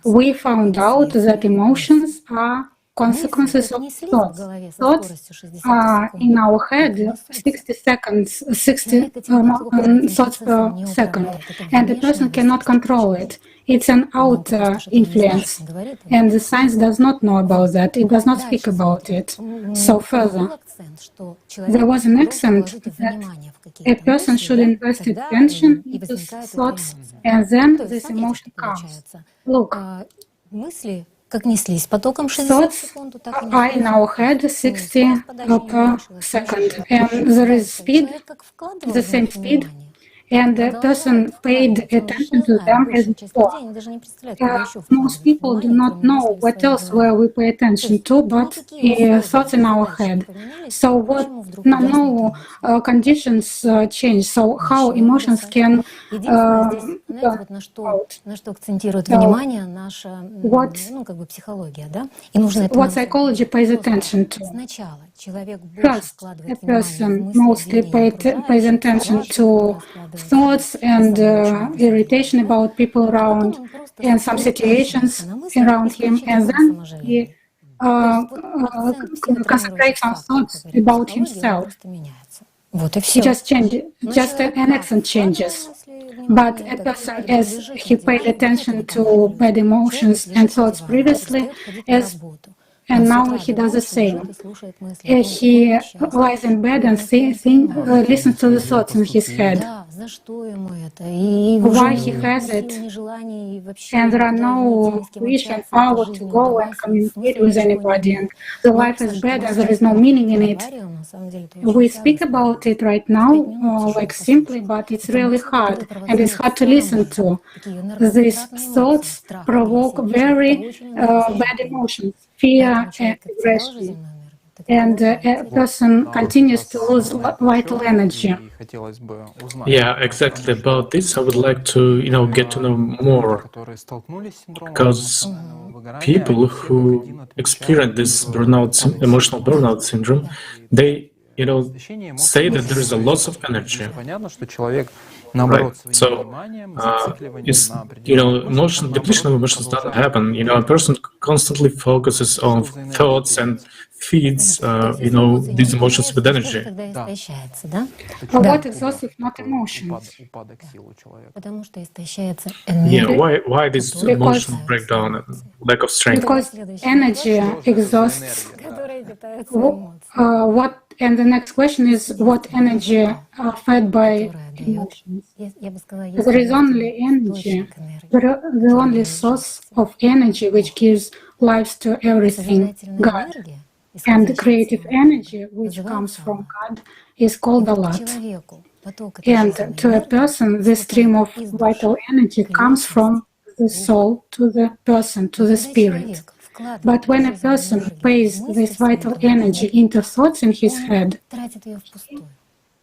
S5: We found out that emotions are consequences of
S3: пронеслись в
S5: thoughts.
S3: голове со
S5: Thoughts
S3: скоростью 60
S5: are
S3: секунд
S5: in our head
S3: так несутся.
S5: 60 seconds, 60
S3: Человек этим неплохо, этим
S5: thoughts
S3: процессом
S5: per
S3: не
S5: second,
S3: управляет. Это
S5: and the
S3: внешнее
S5: person cannot
S3: воздействие
S5: control
S3: очень
S5: it. It's an
S3: много, потому
S5: outer
S3: что что-то не знает,
S5: influence,
S3: не говорит об
S5: and
S3: этом.
S5: the science does not know about that. It does not speak
S3: Дальше
S5: about
S3: смотрим.
S5: it. So further,
S3: Был акцент, что
S5: there
S3: человек
S5: was an
S3: должен
S5: accent
S3: положить
S5: that
S3: внимание в
S5: a
S3: какие-то
S5: person
S3: мысли,
S5: should
S3: да,
S5: invest
S3: тогда
S5: attention
S3: и
S5: into
S3: возникает эта
S5: thoughts,
S3: эмоция.
S5: and then
S3: То есть
S5: this
S3: смотрите,
S5: emotion
S3: что
S5: comes.
S3: получается.
S5: Look,
S3: Мысли как неслись потоком 60
S5: thoughts
S3: секунд, так и
S5: are in
S3: несутся.
S5: our head
S3: Скорость
S5: 60
S3: подачи не
S5: per
S3: уменьшилась, не
S5: second,
S3: ушла.
S5: and there is
S3: Дальше
S5: speed,
S3: человек как вкладывал
S5: the
S3: в
S5: same
S3: них
S5: speed,
S3: внимание,
S5: and the person
S3: продолжает
S5: paid
S3: вкладывать. Он же
S5: attention
S3: не
S5: to
S3: знает,
S5: them as
S3: большая часть
S5: before.
S3: людей, они даже не представляют, куда еще
S5: Most
S3: вкладывать
S5: people do
S3: внимание,
S5: not
S3: кроме
S5: know
S3: мыслей в
S5: what
S3: своей
S5: else where
S3: голове.
S5: we pay
S3: То
S5: attention
S3: есть
S5: to, but
S3: никакие условия
S5: thoughts in our
S3: задачи не
S5: head.
S3: поменялись,
S5: So what
S3: почему вдруг угаснет
S5: no
S3: эмоция?
S5: conditions change? So how
S3: Начнем
S5: emotions
S3: писать.
S5: can
S3: Единственное здесь, знаете,
S5: burn
S3: вот
S5: out?
S3: на что акцентирует
S5: So
S3: внимание наша,
S5: what
S3: ну, как бы психология, да? И нужно это нам
S5: psychology pays
S3: просто
S5: attention to?
S3: сначала человек больше
S5: First, a
S3: вкладывает внимание в
S5: person
S3: мысли,
S5: mostly
S3: обвинения
S5: pays
S3: окружающих,
S5: attention
S3: ситуации,
S5: to
S3: которые складываются,
S5: thoughts
S3: и
S5: and
S3: самоочное
S5: irritation
S3: восприятие, да?
S5: about people
S3: А потом
S5: around
S3: он просто
S5: and some
S3: сосредотачивается
S5: situations
S3: на мыслях
S5: around him, and
S3: исключительно на
S5: then he
S3: саможалении. То есть вот акцент
S5: concentrates
S3: психотренирующих
S5: on
S3: факторов,
S5: thoughts
S3: говорит
S5: about
S3: психология, он
S5: himself.
S3: просто меняется. Вот и все.
S5: Just change,
S3: Но
S5: just
S3: человек
S5: an
S3: как
S5: accent
S3: вкладывал
S5: changes.
S3: мысли,
S5: But
S3: внимание,
S5: a
S3: тогда
S5: person,
S3: теперь
S5: as
S3: лежит
S5: he
S3: на
S5: paid
S3: диване, вот
S5: attention
S3: этого
S5: to bad
S3: контролирует.
S5: emotions
S3: Человек
S5: and
S3: лежит на
S5: thoughts
S3: диване,
S5: previously,
S3: перестает ходить на
S5: as
S3: работу.
S5: and
S3: Он с
S5: now
S3: утра
S5: he
S3: до
S5: does the
S3: ночи лежит
S5: same.
S3: и слушает мысли о том, какой
S5: He
S3: он несчастный,
S5: lies in bed
S3: какой
S5: and
S3: он настоящий понимает.
S5: listens to the thoughts in his head.
S3: Да, за что ему это? И уже
S5: Why
S3: у
S5: he
S3: него
S5: has
S3: ни сил,
S5: it,
S3: ни желаний, и вообще
S5: and there are
S3: никуда не идти, ни
S5: no
S3: с кем
S5: wish and
S3: общаться. Эта
S5: power to
S3: жизнь
S5: go and
S3: удалась, и
S5: communicate
S3: смысла
S5: with
S3: ничего
S5: anybody.
S3: нет.
S5: And the
S3: Но,
S5: life is
S3: Саша,
S5: bad,
S3: мы
S5: and there is
S3: сейчас
S5: no
S3: так
S5: meaning in it.
S3: проговариваем, на самом деле это
S5: We
S3: очень
S5: speak
S3: тягостно.
S5: about it right
S3: 5
S5: now,
S3: минут тяжело
S5: like simply,
S3: послушать.
S5: but it's
S3: Это
S5: really
S3: мысли, которые
S5: hard, and it's
S3: провоцируют
S5: hard to listen
S3: самые
S5: to.
S3: такие
S5: These
S3: энергозатратные эмоции.
S5: thoughts
S3: Страх,
S5: provoke
S3: агрессия, печаль. Это
S5: very
S3: очень
S5: bad
S3: энергозатратные эмоции.
S5: emotions, fear
S3: Поэтому
S5: and
S3: человек как терял
S5: aggression,
S3: жизненную энергию, так и
S5: and
S3: продолжает
S5: a
S3: терять.
S5: person
S1: Да, вот как
S5: continues
S1: раз
S5: to lose
S1: на этот
S5: vital
S1: счет
S5: energy.
S1: и хотелось бы узнать,
S2: Yeah,
S1: потому
S2: exactly.
S1: что
S2: About this, I would like to, get to know
S1: люди,
S2: more,
S1: которые столкнулись с синдромом
S2: because
S1: эмоционального выгорания,
S2: people
S1: они все как
S2: who
S1: один отмечают
S2: experience this burnout,
S1: упадок
S2: emotional
S1: сил.
S2: burnout syndrome,
S1: И
S2: they,
S1: истощение
S2: say
S1: эмоций
S2: that there is a loss of energy,
S1: понятно, что человек,
S2: right?
S1: наоборот, своим
S2: So,
S1: вниманием, зацикливанием
S2: it's,
S1: на определенных мыслях,
S2: emotion
S1: он,
S2: depletion of
S1: наоборот,
S2: emotions doesn't
S1: продолжает
S2: happen. A person constantly focuses on
S1: что за энергия
S2: thoughts and
S1: теряется.
S2: feeds,
S3: То есть если эмоции не
S2: these emotions with
S3: укрепляются, что же
S2: energy.
S3: тогда
S1: Да.
S3: истощается, да?
S1: Почему
S5: What
S1: такой
S5: exhaustive, not
S1: такой
S5: emotions?
S1: упадок сил у человека?
S3: Потому что истощается
S2: Yeah,
S3: энергия,
S2: why this
S3: которая
S5: Because-
S2: emotional
S3: питается
S2: breakdown and
S3: эмоциями.
S2: lack of strength?
S5: Because
S3: Следующий
S5: energy
S3: вопрос.
S1: Что же это за
S5: exhausts.
S1: энергия? Да.
S3: Которые питаются эмоциями,
S5: What and the next question is what energy are fed by
S3: которая дает,
S5: emotions?
S3: я бы сказала,
S5: There is only energy, the only source of energy which gives life to everything,
S3: Созидательная
S5: God.
S3: энергия,
S5: And
S3: исходящая
S5: creative
S3: от Него,
S5: energy, which comes from God, is
S3: и
S5: called
S3: вот
S5: Allah.
S3: человеку поток этой
S5: And
S3: жизненной
S5: to a
S3: энергии
S5: person, this stream of
S3: поступает из души
S5: vital energy
S3: к
S5: comes from
S3: личности,
S5: the soul to the person, to the
S3: Когда
S5: spirit.
S3: человек вкладывает
S5: But when a
S3: жизненную
S5: person
S3: энергию
S5: pays
S3: в мысли
S5: this
S3: в своей
S5: vital
S3: голове,
S5: energy into thoughts in his
S3: он
S5: head,
S3: тратит ее впустую,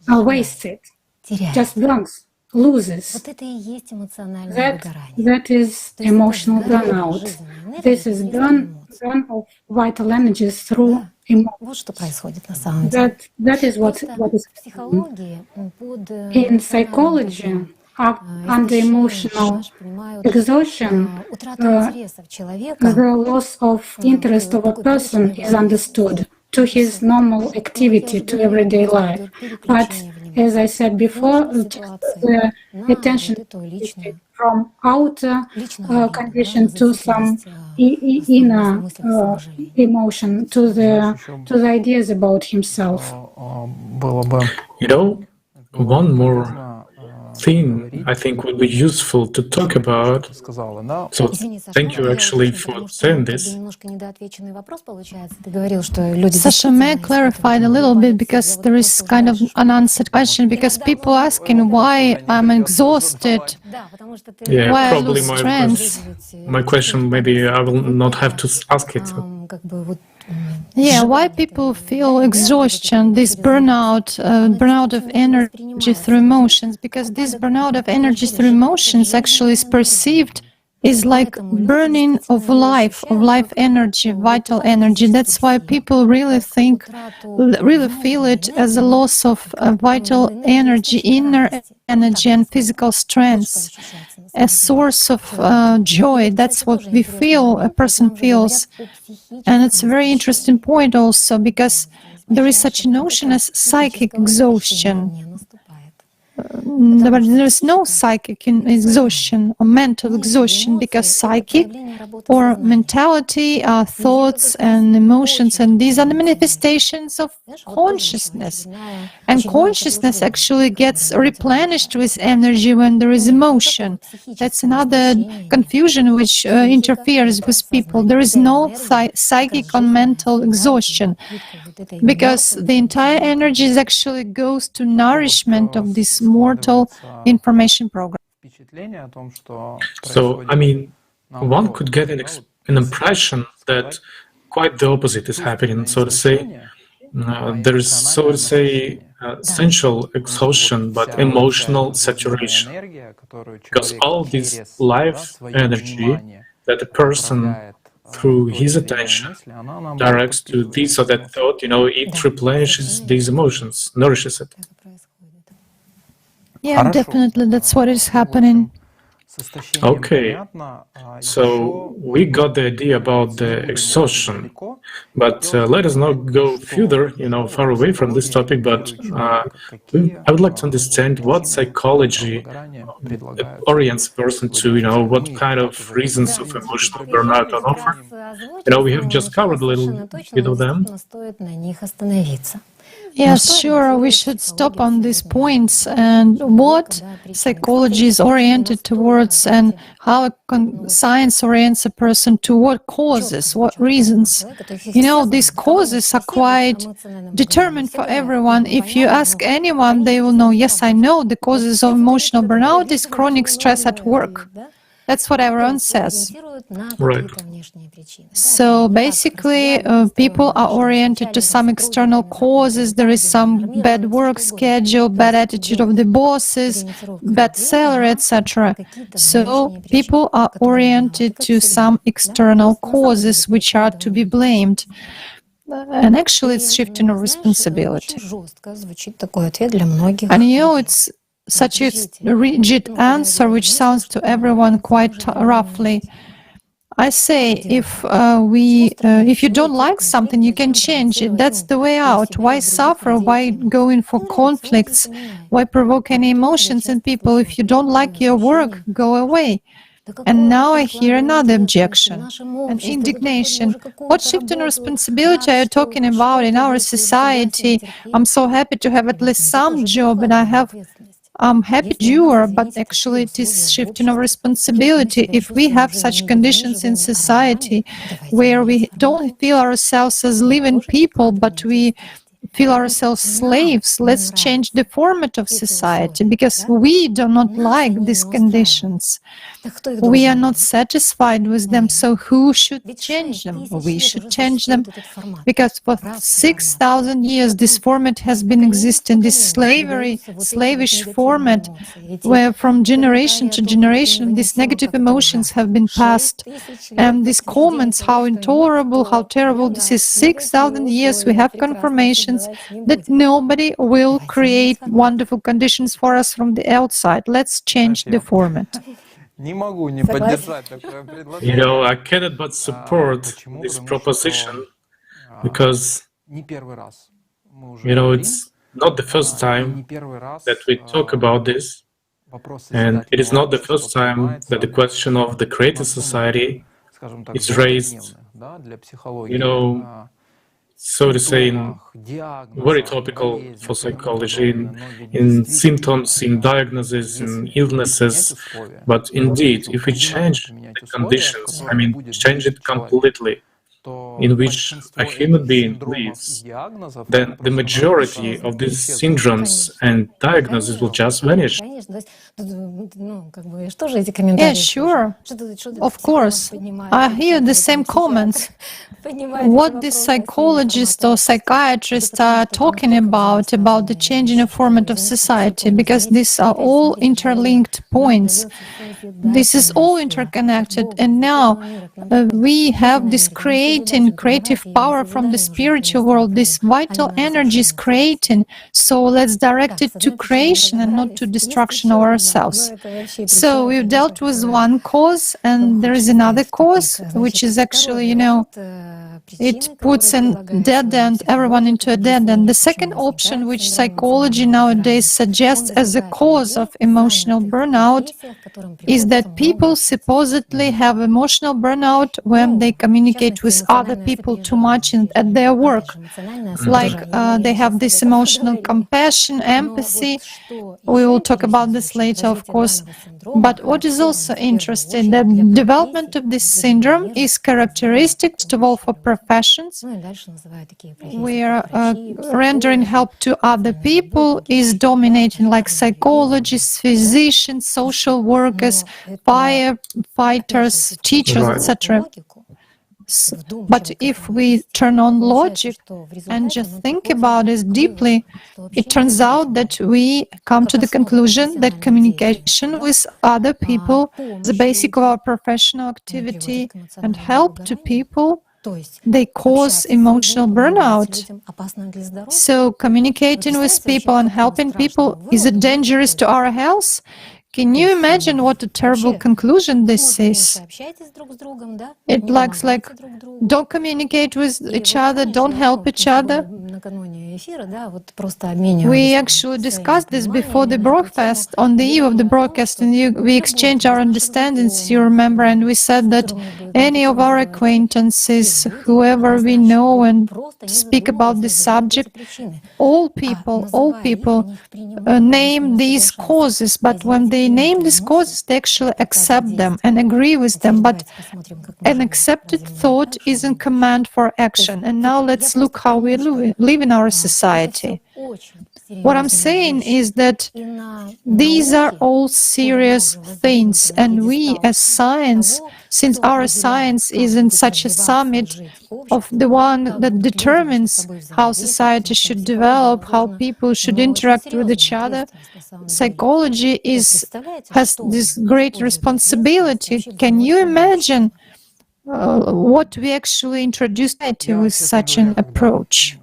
S5: wastes it,
S3: теряет.
S5: just burns, loses.
S3: Вот это и есть эмоциональное
S5: That
S3: выгорание.
S5: is
S3: То есть это
S5: emotional
S3: сгорание
S5: burnout.
S3: жизненной энергии
S5: This is
S3: посредством
S5: burn
S3: эмоций.
S5: of vital energies through
S3: Да.
S5: emotion.
S3: Вот что происходит на самом деле.
S5: That is
S3: Просто
S5: what is
S3: в психологии под
S5: in psychology. Under emotional exhaustion,
S3: утрату интересов человека
S5: the loss of interest of a person is understood to his normal activity, to everyday life. But as I said before, the attention shifted from outer condition to some inner emotion, to the ideas about himself.
S1: Было бы
S2: One more
S1: полезно
S2: thing I think would be useful to talk about.
S1: сказала, да,
S2: So
S3: Извини, Саша,
S2: thank you
S3: можно я
S2: actually
S3: уточню,
S2: for
S3: потому что
S2: saying
S3: как бы
S2: this.
S3: немножко недоотвеченный вопрос получается. Ты говорил, что люди
S4: Sasha, may I clarify it a little bit because there is kind of unanswered question because people asking why I'm exhausted,
S3: Да, потому что ты
S2: Yeah,
S4: Why I
S2: probably
S4: lose
S2: my
S4: strength?
S2: my question maybe I will not have to ask it.
S3: как бы вот
S4: Yeah, why people feel exhaustion, this burnout, burnout of energy through emotions? Because this burnout of energy through emotions actually is perceived is like burning of life energy, vital energy. That's why people really feel it as a loss of vital energy, inner energy and physical strength, a source of joy. That's what we feel, a person feels. And it's a very interesting point also, because there is such a notion as psychic exhaustion. But there is no psychic exhaustion or mental exhaustion, because psychic or mentality are thoughts and emotions, and these are the manifestations of consciousness. And consciousness actually gets replenished with energy when there is emotion. That's another confusion which interferes with people. There is no psychic or mental exhaustion, because the entire energy actually goes to nourishment of this mortal information program.
S2: So, I mean, one could get an impression that quite the opposite is happening, so to say. There is, so to say, essential exhaustion, but emotional saturation. Because all this life energy that a person, through his attention, directs to this or that thought, it replenishes these emotions, nourishes it.
S4: Yeah, definitely, that's what is happening.
S2: Okay, so we got the idea about the exhaustion, but let us not go further, far away from this topic, but I would like to understand what psychology orients a person to, what kind of reasons of emotional burnout are offered. We have just covered a little bit of them.
S4: Yes, sure, we should stop on these points and what psychology is oriented towards, and how science orients a person to what causes, what reasons. These causes are quite determined for everyone. If you ask anyone, they will know, yes, I know the causes of emotional burnout is chronic stress at work. That's what everyone says.
S2: Right.
S4: So basically, people are oriented to some external causes. There is some bad work schedule, bad attitude of the bosses, bad salary, etc. So people are oriented to some external causes which are to be blamed. And actually, it's shifting of responsibility. And it's such a rigid answer which sounds to everyone quite roughly. I say, if you don't like something, you can change it. That's the way out. Why suffer? Why go in for conflicts? Why provoke any emotions in people? If you don't like your work, go away. And now I hear another objection, an indignation. What shift in responsibility are you talking about in our society? I'm so happy to have at least some job, and I'm happy doer, but actually it is shifting of responsibility. If we have such conditions in society where we don't feel ourselves as living people, but we feel ourselves slaves, let's change the format of society, because we do not like these conditions. We are not satisfied with them, so who should change them? We should change them, because for 6,000 years this format has been existing, this slavish format, where from generation to generation these negative emotions have been passed. And these comments, how intolerable, how terrible this is, 6,000 years we have confirmations that nobody will create wonderful conditions for us from the outside. Let's change the format.
S2: I cannot but support this proposition, because, it's not the first time that we talk about this, and it is not the first time that the question of the creative society is raised, so to say, very topical for psychology, in symptoms, in diagnoses, in illnesses. But indeed, if we change the conditions, change it completely, in which a human being lives, then the majority of these syndromes and diagnoses will just vanish.
S4: Yeah, sure. Of course. I hear the same comments. What the psychologists or psychiatrists are talking about the changing of format of society, because these are all interlinked points. This is all interconnected, and now we have this creative power from the spiritual world, this vital energy is creating, so let's direct it to creation and not to destruction of ourselves. So we've dealt with one cause, and there is another cause, which is actually, it puts a dead end, everyone into a dead end. The second option, which psychology nowadays suggests as a cause of emotional burnout, is that people supposedly have emotional burnout when they communicate with other people too much at their work. Like they have this emotional compassion, empathy. We will talk about this later, of course. But what is also interesting, that development of this syndrome is characteristic to all for professions where rendering help to other people is dominating, like psychologists, physicians, social workers, firefighters, teachers, etc. But if we turn on logic and just think about it deeply, it turns out that we come to the conclusion that communication with other people is the basic of our professional activity, and help to people, they cause emotional burnout. So communicating with people and helping people, is it dangerous to our health? Can you imagine what a terrible conclusion this is? It looks like don't communicate with each other, don't help each other. We actually discussed this before the broadcast, on the eve of the broadcast, and we exchanged our understandings, you remember, and we said that any of our acquaintances, whoever we know and speak about this subject, all people name these causes, but when they name these causes, they actually accept them and agree with them, but an accepted thought is in command for action. And now let's look how we live in our society. What I'm saying is that these are all serious things, and we as science, since our science is in such a summit of the one that determines how society should develop, how people should interact with each other, psychology has this great responsibility. Can you imagine what we actually introduced with such an approach?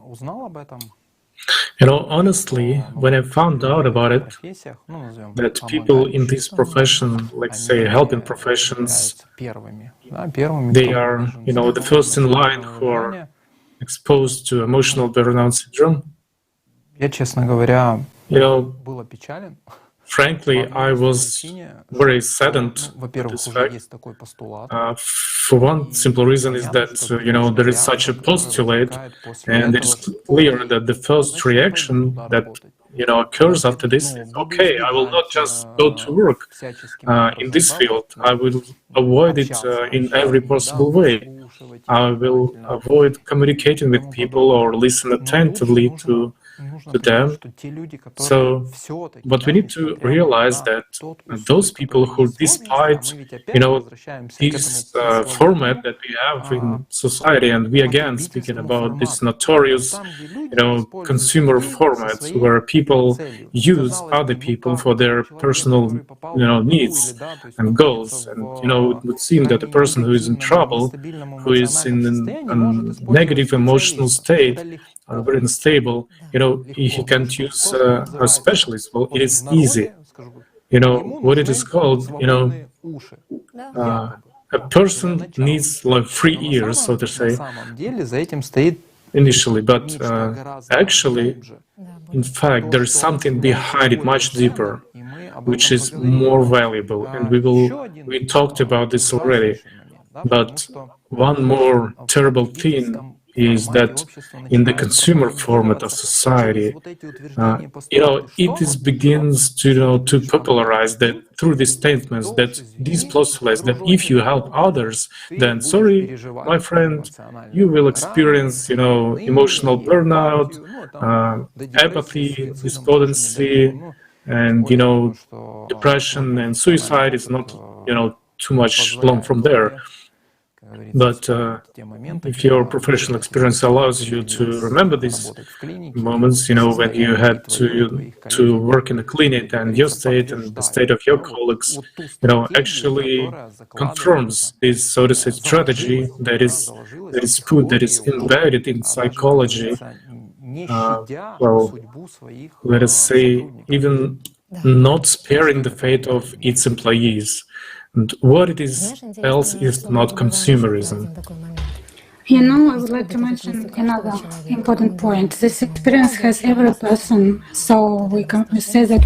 S2: Honestly, when I found out about it, that people in this profession, like say helping professions, they are, the first in line who are exposed to emotional burnout syndrome. Frankly, I was very saddened by this fact. For one simple reason is that, there is such a postulate, and it's clear that the first reaction that, occurs after this is, okay, I will not just go to work in this field. I will avoid it in every possible way. I will avoid communicating with people or listen attentively to them. So, but we need to realize that those people who, despite, this format that we have in society, and we again speaking about this notorious, consumer formats where people use other people for their personal, needs and goals. And, it would seem that a person who is in trouble, who is in a negative emotional state, very unstable, he can't use a specialist. Well, it is easy. What it is called, a person needs like 3 ears, so to say, initially, but actually, in fact, there is something behind it much deeper, which is more valuable, and we talked about this already. But one more terrible thing is that in the consumer format of society, it begins to popularize that through these statements, that these postulates that if you help others, then sorry, my friend, you will experience, emotional burnout, apathy, despondency, and depression and suicide is not, too much long from there. But if your professional experience allows you to remember these moments, when you had to work in a clinic and your state and the state of your colleagues, actually confirms this, so to say, strategy that is that is embedded in psychology. Well, let us say, even not sparing the fate of its employees. And what it is else is not consumerism.
S5: I would like to mention another important point. This experience has every person. So we say that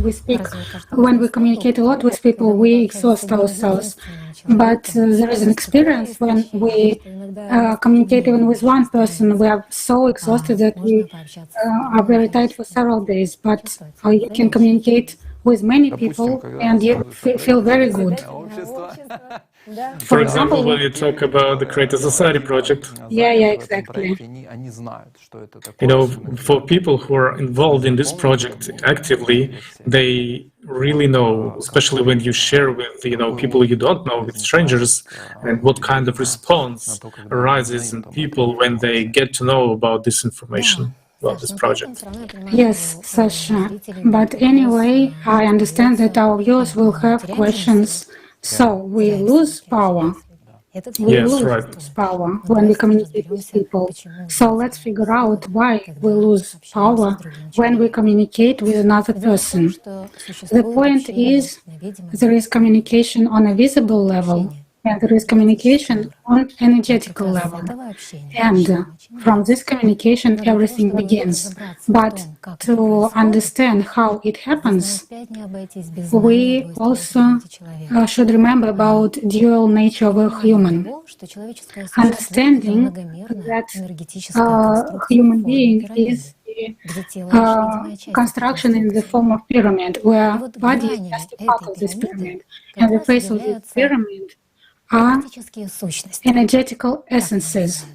S5: when we communicate a lot with people, we exhaust ourselves. But there is an experience when we communicate even with one person. We are so exhausted that we are very tired for several days. But you can communicate with many people and you feel very good.
S2: For example, when you talk about the Create a Society project.
S5: Yeah, exactly.
S2: For people who are involved in this project actively, they really know, especially when you share with people you don't know, with strangers, and what kind of response arises in people when they get to know about this information, about this project.
S5: Yes, Sasha. But anyway, I understand that our viewers will have questions. So we lose power. We lose power when we communicate with people. So let's figure out why we lose power when we communicate with another person. The point is there is communication on a visible level, and there is communication on energetical level. And from this communication, everything begins. But to understand how it happens, we also should remember about dual nature of a human. Understanding that human being is construction in the form of pyramid, where body is just a part of this pyramid, and the face of this pyramid are energetical essences.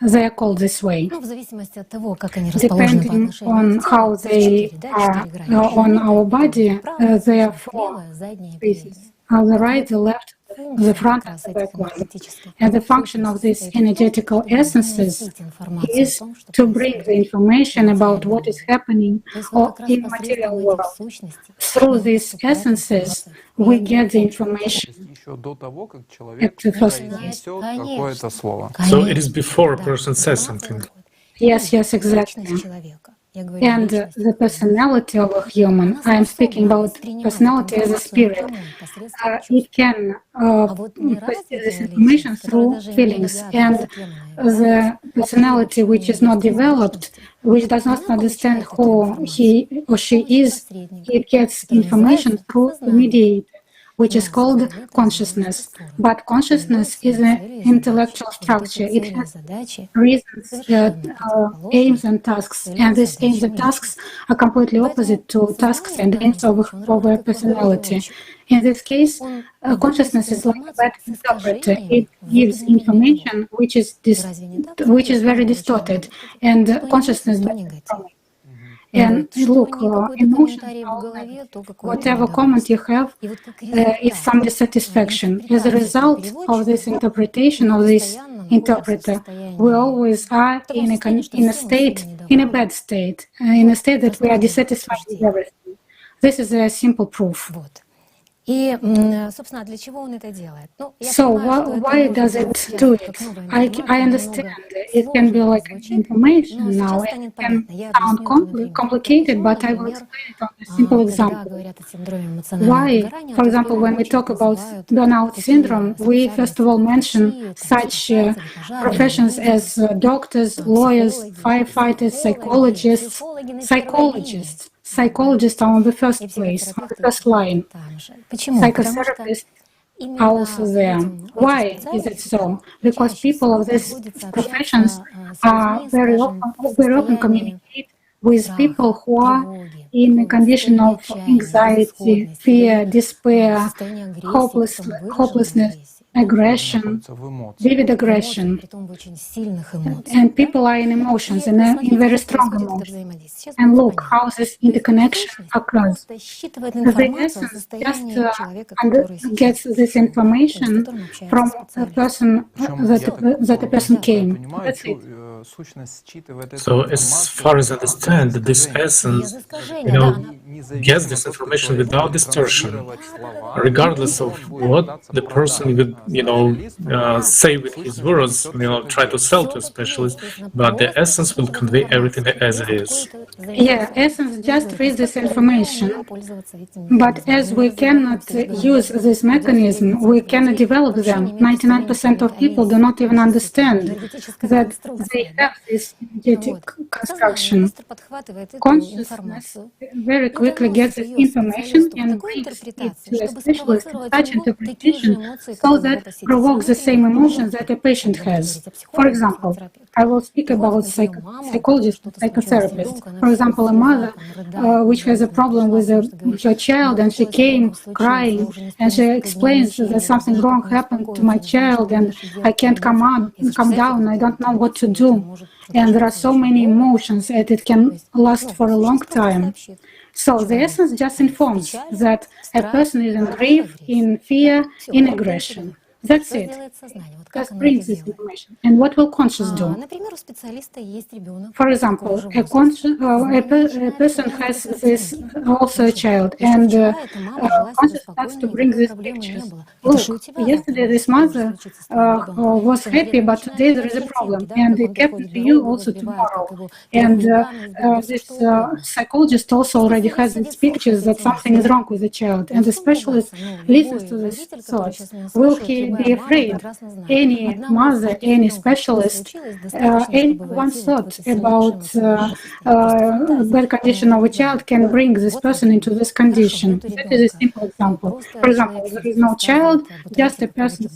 S5: They are called this way. Depending on how they are on our body, there are four faces: the right, the left, the front, and the back one. And the function of these energetical essences is to bring the information about what is happening in the material world. Through these essences, we get the information at the first place.
S2: So it is before a person says something.
S5: Yes, exactly. And the personality of a human, I am speaking about personality as a spirit, it can perceive this information through feelings. And the personality which is not developed, which does not understand who he or she is, it gets information through the mediator, which is called consciousness. But consciousness is an intellectual structure. It has reasons, aims and tasks. And these aims and tasks are completely opposite to tasks and aims of a personality. In this case, consciousness is like a bad interpreter. It gives information which is very distorted, and consciousness benefits from it. And look, emotions, whatever comment you have, is some dissatisfaction. As a result of this interpretation of this interpreter, we always are in a state, in a bad state, in a state that we are dissatisfied with everything. This is a simple proof. So why does it do it? I understand it can be like information now. It can sound complicated, but I will explain it on a simple example. Why, for example, when we talk about burnout syndrome, we first of all mention such professions as doctors, lawyers, firefighters, psychologists. Psychologists are on the first place, on the first line. Psychotherapists are also there. Why is it so? Because people of these professions are very often communicate with people who are in a condition of anxiety, fear, despair, hopelessness, aggression, vivid aggression, and people are in emotions, and in very strong emotions. And look how this interconnection occurs. The essence just gets this information from a person that a person came. That's it.
S2: So as far as I understand, this essence, gets this information without distortion, regardless of what the person would, say with his words, try to sell to a specialist, but the essence will convey everything as it is.
S5: Yeah, essence just reads this information, but as we cannot use this mechanism, we cannot develop them. 99% of people do not even understand that they have this energetic construction. Consciousness very quickly gets this information and brings it to a specialist in such interpretation so that provokes the same emotions that a patient has. For example, I will speak about psychologist, psychotherapist. For example, a mother which has a problem with her child, and she came crying, and she explains that something wrong happened to my child, and I can't come down, I don't know what to do. And there are so many emotions that it can last for a long time. So the essence just informs that a person is in grief, in fear, in aggression. That's it. Just brings this information. And what will conscious do? For example, a person has this also a child, and conscious starts to bring these pictures. Look, yesterday this mother was happy, but today there is a problem, and it happened to you also tomorrow. And this psychologist also already has these pictures that something is wrong with the child, and the specialist listens to these thoughts. Will he be afraid? Any mother, any specialist, one thought about bad condition of a child can bring this person into this condition. That is a simple example. For example, there is no child, just a person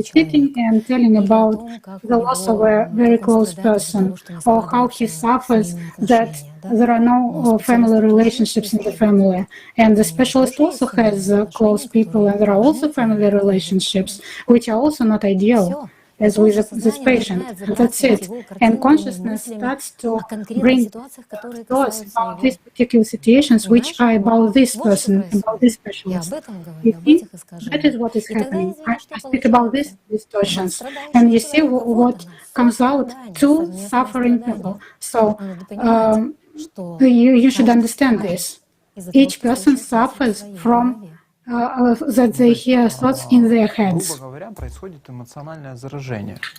S5: sitting and telling about the loss of a very close person, or how he suffers that there are no family relationships in the family. And the specialist also has close people, and there are also family relationships, which are also not ideal, as with this patient. That's it. And consciousness starts to bring thoughts about these particular situations, which are about this person, about this specialist. You see, that is what is happening. I speak about these distortions, and you see what comes out: two suffering people. So you should understand this. Each person suffers from that they hear thoughts in their heads.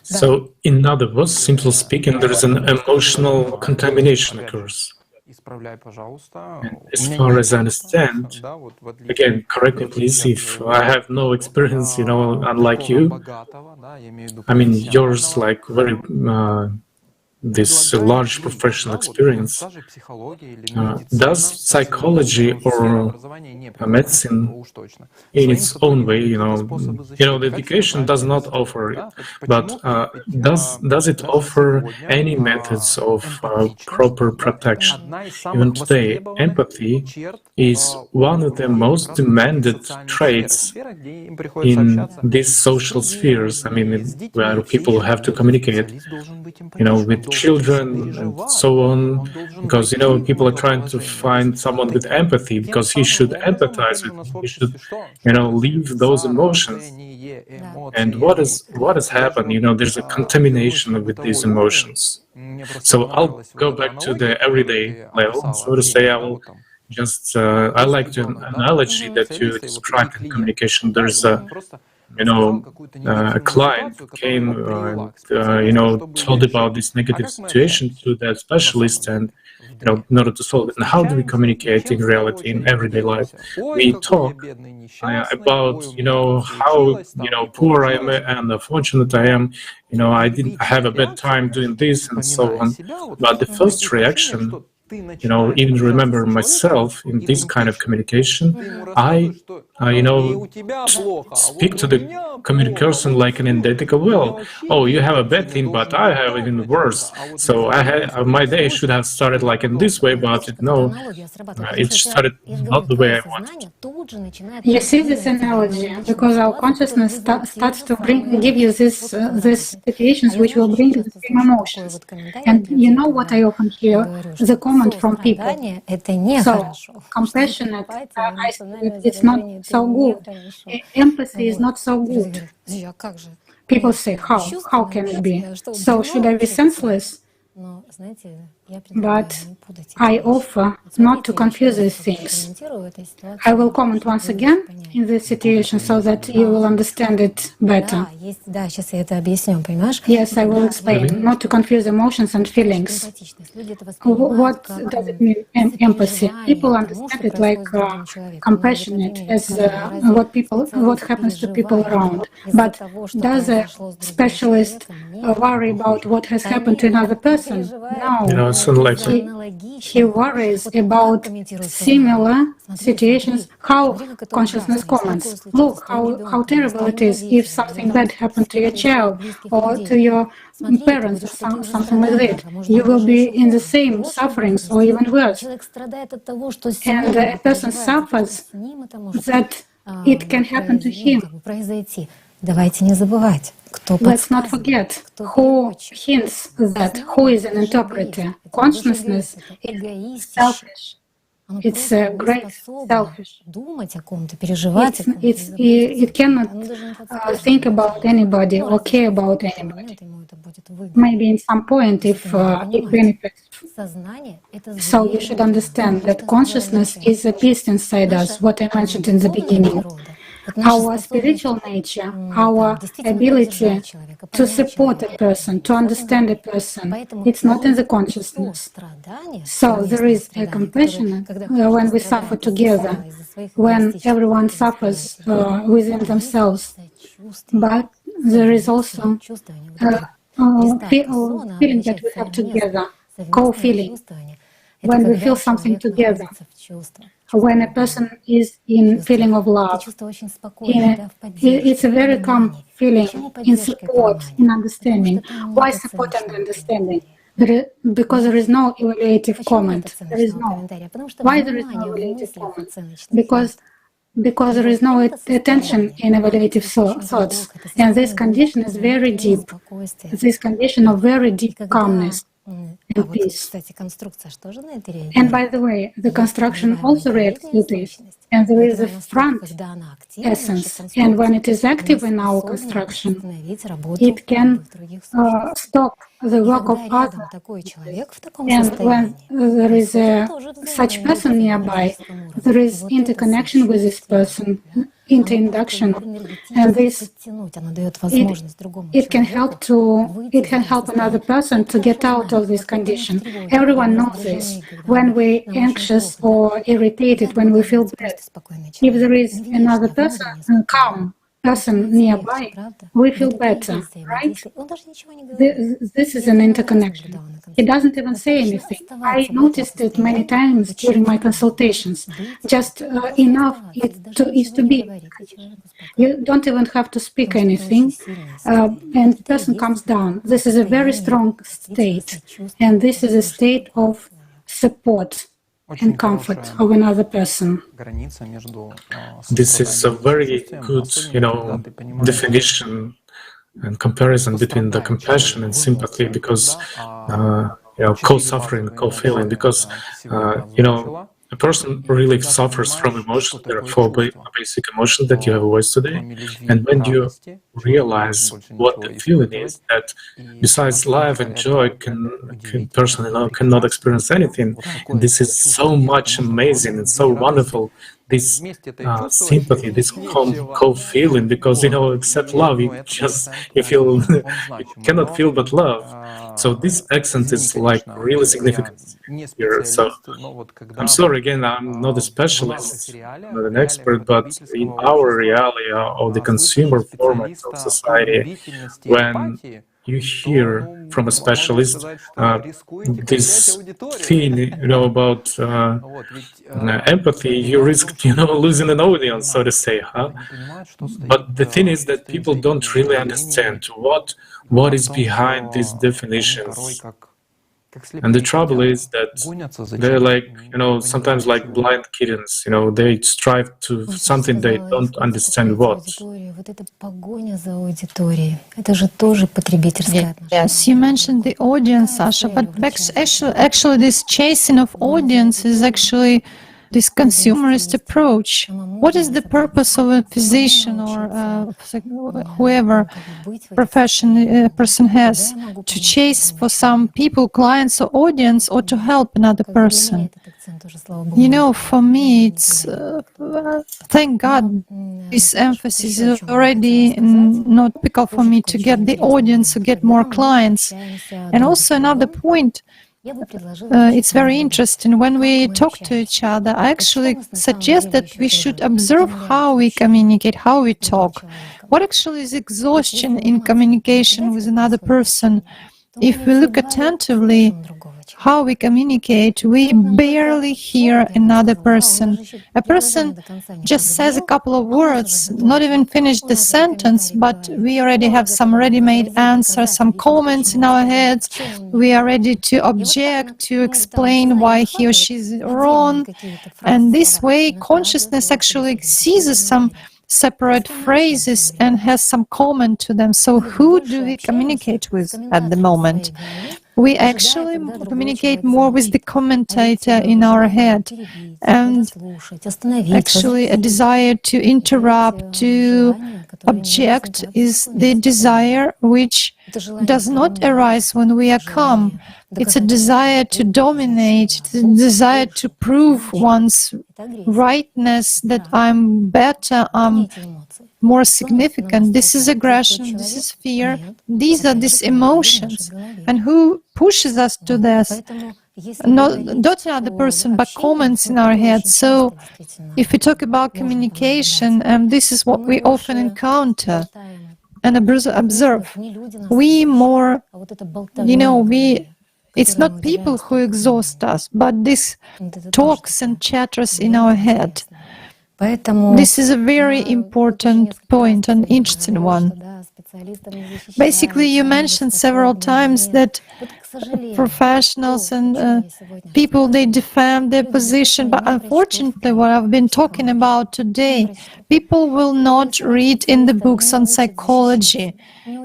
S2: So, in other words, simply speaking, there is an emotional contamination occurs. And as far as I understand, again, correct me please if I have no experience, unlike you. I mean, yours like very this large professional experience. Does psychology or medicine, in its own way, the education does not offer it, but does it offer any methods of proper protection? Even today, empathy is one of the most demanded traits in these social spheres. I mean, where people have to communicate, with children and so on, because people are trying to find someone with empathy, because he should empathize with me, he should leave those emotions. And what has happened? There's a contamination with these emotions. So I'll go back to the everyday level, so to say. I will just I like the analogy that you described in communication. There's a client who came, told about this negative situation to that specialist, and in order to solve it. And how do we communicate in reality, in everyday life? We talk about, how, poor I am and unfortunate I am. I have a bad time doing this and so on. But the first reaction even remember myself in this kind of communication. I speak to the communication like an identical well. Oh, you have a bad thing, but I have it even worse. So my day should have started like in this way, but it started not the way I wanted.
S5: You see this analogy because our consciousness starts to give you these situations which will bring the same emotions. And you know what I often hear? The comment from people. So, compassionate, it's not so good. Empathy is not so good. People say, how can it be? So, should I be senseless? But I offer not to confuse these things. I will comment once again in this situation so that you will understand it better. Yes, I will explain. Not to confuse emotions and feelings. What does it mean, empathy? People understand it like compassionate as what happens to people around. But does a specialist worry about what has happened to another person? No. He worries about similar situations, how consciousness comments. Look, how terrible it is if something bad happened to your child or to your parents or something like that. You will be in the same sufferings or even worse. And a person suffers that it can happen to him. Let's not forget who hints that, who is an interpreter. Consciousness is selfish. It's great selfish. It cannot think about anybody or care about anybody. Maybe in some point if it benefits. So you should understand that consciousness is a beast inside us, what I mentioned in the beginning. Our spiritual nature, our ability to support a person, to understand a person, it's not in the consciousness. So there is a compassion when we suffer together, when everyone suffers within themselves. But there is also a feeling that we have together, co-feeling, when we feel something together. When a person is in feeling of love, it's a very calm feeling in support, in understanding. Why support and understanding? Because there is no evaluative comment. There is no. Why there is no evaluative comment? Because there is no attention in evaluative thoughts. And this condition is very deep. This condition of very deep calmness and peace. And by the way, the construction also reacts to this. And there is a front essence. And when it is active in our construction, it can stop the work of others. And when there is such person nearby, there is interconnection with this person, interinduction, and this it can help another person to get out of this condition. Everyone knows this. When we're anxious or irritated, when we feel bad, if there is another person, a calm person nearby, we feel better, right? This is an interconnection. He doesn't even say anything. I noticed it many times during my consultations. Just enough is to be. You don't even have to speak anything, and the person comes down. This is a very strong state, and this is a state of support and comfort of another person.
S2: This is a very good, definition and comparison between the compassion and sympathy, because co-suffering, co-feeling, because a person really suffers from emotion. There are four basic emotions that you have voiced today, and when you realize what the feeling is, that besides love and joy, person cannot experience anything. And this is so much amazing and so wonderful. This sympathy, this co-feeling, because except love, you feel you cannot feel but love. So this accent is like really significant here. So I'm sorry again, I'm not a specialist, not an expert, but in our reality of the consumer format of society, when you hear from a specialist this thing, about empathy, you risk, losing an audience, so to say, huh? But the thing is that people don't really understand what is behind these definitions. And the trouble is that they're like, sometimes like blind kittens, they strive to something they don't understand what.
S4: Yes, you mentioned the audience, Sasha, but actually this chasing of audience is actually this consumerist approach. What is the purpose of a physician or whoever person has to chase for some people, clients or audience, or to help another person? For me, it's thank God this emphasis is already not typical for me to get the audience, to get more clients. And also another point, it's very interesting. When we talk to each other, I actually suggest that we should observe how we communicate, how we talk. What actually is exhaustion in communication with another person? If we look attentively how we communicate, we barely hear another person. A person just says a couple of words, not even finish the sentence, but we already have some ready-made answers, some comments in our heads. We are ready to object, to explain why he or she is wrong. And this way, consciousness actually seizes some separate phrases and has some comment to them. So who do we communicate with at the moment? We actually communicate more with the commentator in our head, and actually a desire to interrupt, to object is the desire which does not arise when we are calm. It's a desire to dominate, it's a desire to prove one's rightness, that I'm better, I'm more significant. This is aggression, this is fear, these are these emotions. And who pushes us to this? Not another person, but comments in our head. So if we talk about communication, this is what we often encounter and observe. We more, it's not people who exhaust us, but these talks and chatters in our head. This is a very important point, an interesting one. Basically, you mentioned several times that professionals and people, they defend their position, but unfortunately, what I've been talking about today, people will not read in the books on psychology.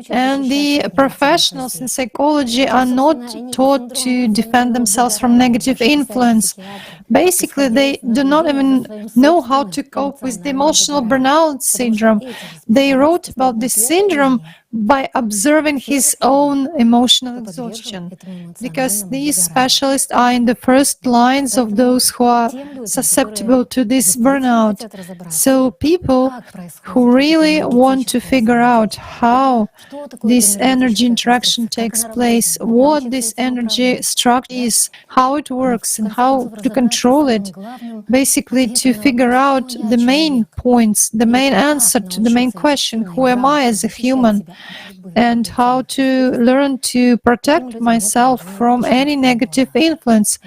S4: And the professionals in psychology are not taught to defend themselves from negative influence. Basically, they do not even know how to cope with the emotional burnout syndrome. They wrote about this syndrome by observing his own emotional exhaustion, because these specialists are in the first lines of those who are susceptible to this burnout. So people who really want to figure out how this energy interaction takes place, what this energy structure is, how it works and how to control it, basically to figure out the main points, the main answer to the main question, who am I as a human? And how to learn to protect myself from any negative influence.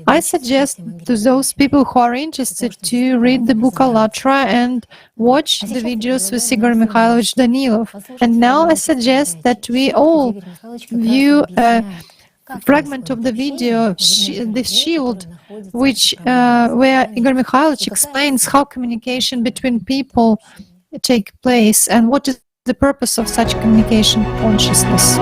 S4: I suggest to those people who are interested to read the book Allatra and watch the videos with Igor Mikhailovich Danilov. And now I suggest that we all view a fragment of the video, The Shield, which where Igor Mikhailovich explains how communication between people take place and what is the purpose of such communication consciousness.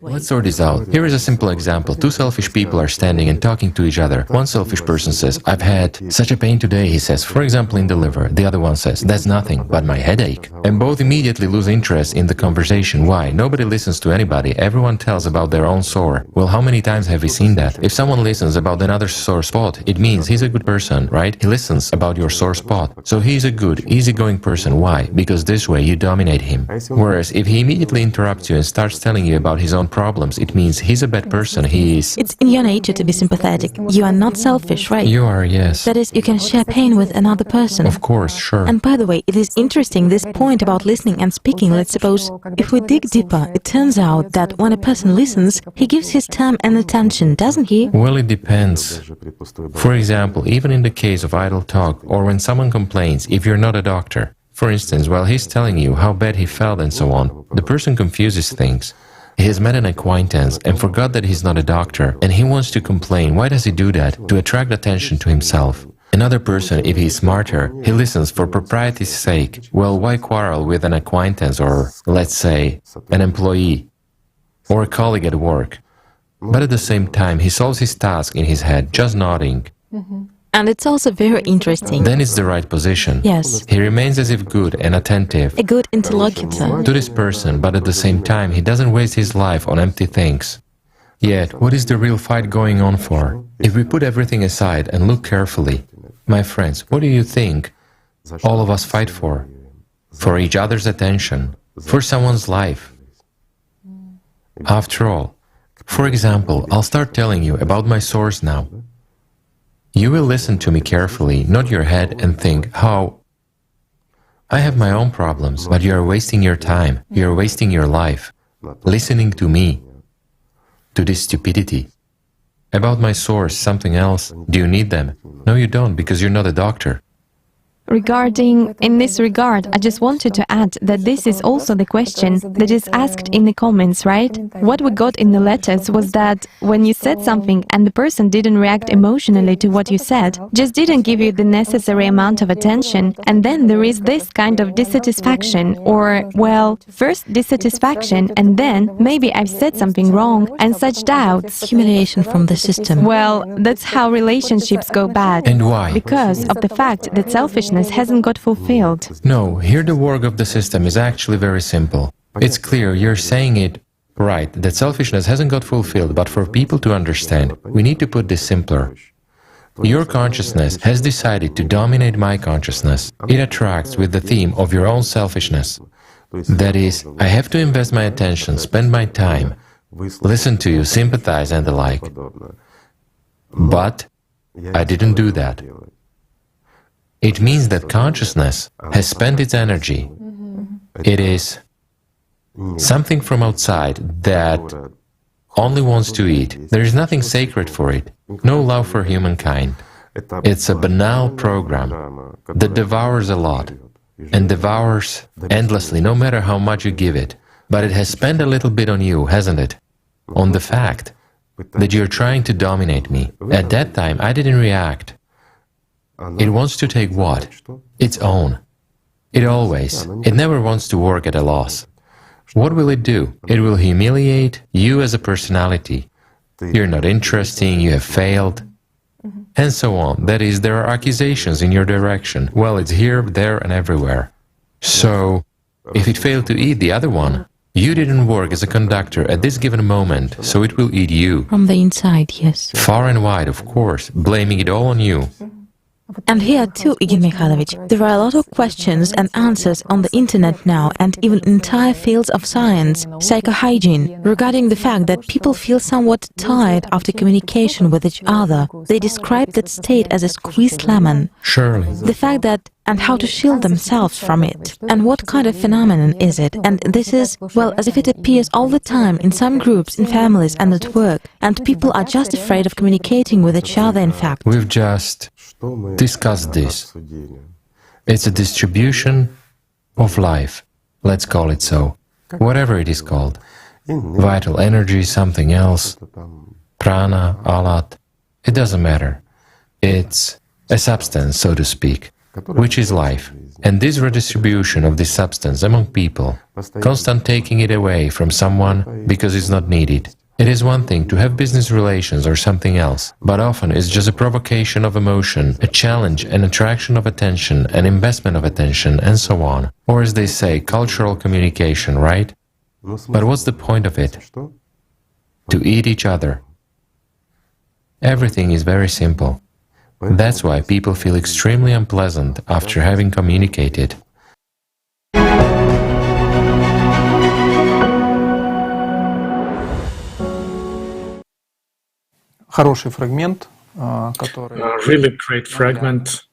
S6: Let's sort this out. Here is a simple example. Two selfish people are standing and talking to each other. One selfish person says, "I've had such a pain today," he says, for example, in the liver. The other one says, "That's nothing but my headache." And both immediately lose interest in the conversation. Why? Nobody listens to anybody. Everyone tells about their own sore. Well, how many times have we seen that? If someone listens about another sore spot, it means he's a good person, right? He listens about your sore spot. So he's a good, easygoing person. Why? Because this way you dominate him. Whereas if he immediately interrupts you and starts telling you about his own problem, problems, it means he's a bad person, he is...
S7: It's in your nature to be sympathetic. You are not selfish, right?
S6: You are, yes.
S7: That is, you can share pain with another person.
S6: Of course, sure.
S7: And by the way, it is interesting, this point about listening and speaking. Let's suppose, if we dig deeper, it turns out that when a person listens, he gives his time and attention, doesn't he?
S6: Well, it depends. For example, even in the case of idle talk, or when someone complains, if you're not a doctor, for instance, while he's telling you how bad he felt and so on, the person confuses things. He has met an acquaintance and forgot that he's not a doctor, and he wants to complain. Why does he do that? To attract attention to himself. Another person, if he's smarter, he listens for propriety's sake. Well, why quarrel with an acquaintance or, let's say, an employee or a colleague at work? But at the same time, he solves his task in his head, just nodding.
S7: And it's also very interesting.
S6: Then it's the right position.
S7: Yes.
S6: He remains as if good and attentive
S7: A good interlocutor.
S6: to this person, but at the same time, he doesn't waste his life on empty things. Yet, what is the real fight going on for? If we put everything aside and look carefully, my friends, what do you think all of us fight for? For each other's attention, for someone's life. After all, for example, I'll start telling you about my source now. You will listen to me carefully, nod your head and think, how? I have my own problems, but you are wasting your time, you are wasting your life, listening to me, to this stupidity. About my source, something else, do you need them? No, you don't, because you're not a doctor.
S8: In this regard, I just wanted to add that this is also the question that is asked in the comments, right? What we got in the letters was that when you said something and the person didn't react emotionally to what you said, just didn't give you the necessary amount of attention, and then there is this kind of dissatisfaction, or, well, first dissatisfaction, and then maybe I've said something wrong, and such doubts.
S7: Humiliation from the system.
S8: Well, that's how relationships go bad.
S6: And why?
S8: Because of the fact that selfishness hasn't got fulfilled.
S6: No, here the work of the system is actually very simple. It's clear, you're saying it right, that selfishness hasn't got fulfilled, but for people to understand, we need to put this simpler. Your consciousness has decided to dominate my consciousness. It attracts with the theme of your own selfishness. That is, I have to invest my attention, spend my time, listen to you, sympathize and the like. But I didn't do that. It means that consciousness has spent its energy. It is something from outside that only wants to eat. There is nothing sacred for it, no love for humankind. It's a banal program that devours a lot and devours endlessly, no matter how much you give it. But it has spent a little bit on you, hasn't it? On the fact that you're trying to dominate me. At that time, I didn't react. It wants to take what? Its own. It never wants to work at a loss. What will it do? It will humiliate you as a personality. You're not interesting, you have failed, and so on. That is, there are accusations in your direction. Well, it's here, there, and everywhere. So, if it failed to eat the other one, you didn't work as a conductor at this given moment, so it will eat you.
S7: From the inside, yes.
S6: Far and wide, of course, blaming it all on you.
S7: And here too, Igor Mikhailovich, there are a lot of questions and answers on the internet now, and even entire fields of science, psychohygiene, regarding the fact that people feel somewhat tired after communication with each other. They describe that state as a squeezed lemon.
S6: Surely.
S7: The fact that, and how to shield themselves from it. And what kind of phenomenon is it? And this is, well, as if it appears all the time in some groups, in families and at work, and people are just afraid of communicating with each other, in fact.
S6: We've just discussed this. It's a distribution of life, let's call it so, whatever it is called. Vital energy, something else, prana, alat, it doesn't matter. It's a substance, so to speak, which is life. And this redistribution of this substance among people, constant taking it away from someone because it's not needed. It is one thing to have business relations or something else, but often it's just a provocation of emotion, a challenge, an attraction of attention, an investment of attention, and so on. Or as they say, cultural communication, right? But what's the point of it? To eat each other. Everything is very simple. That's why people feel extremely unpleasant after having communicated.
S1: хороший фрагмент,
S2: a
S1: который
S2: really great fragment,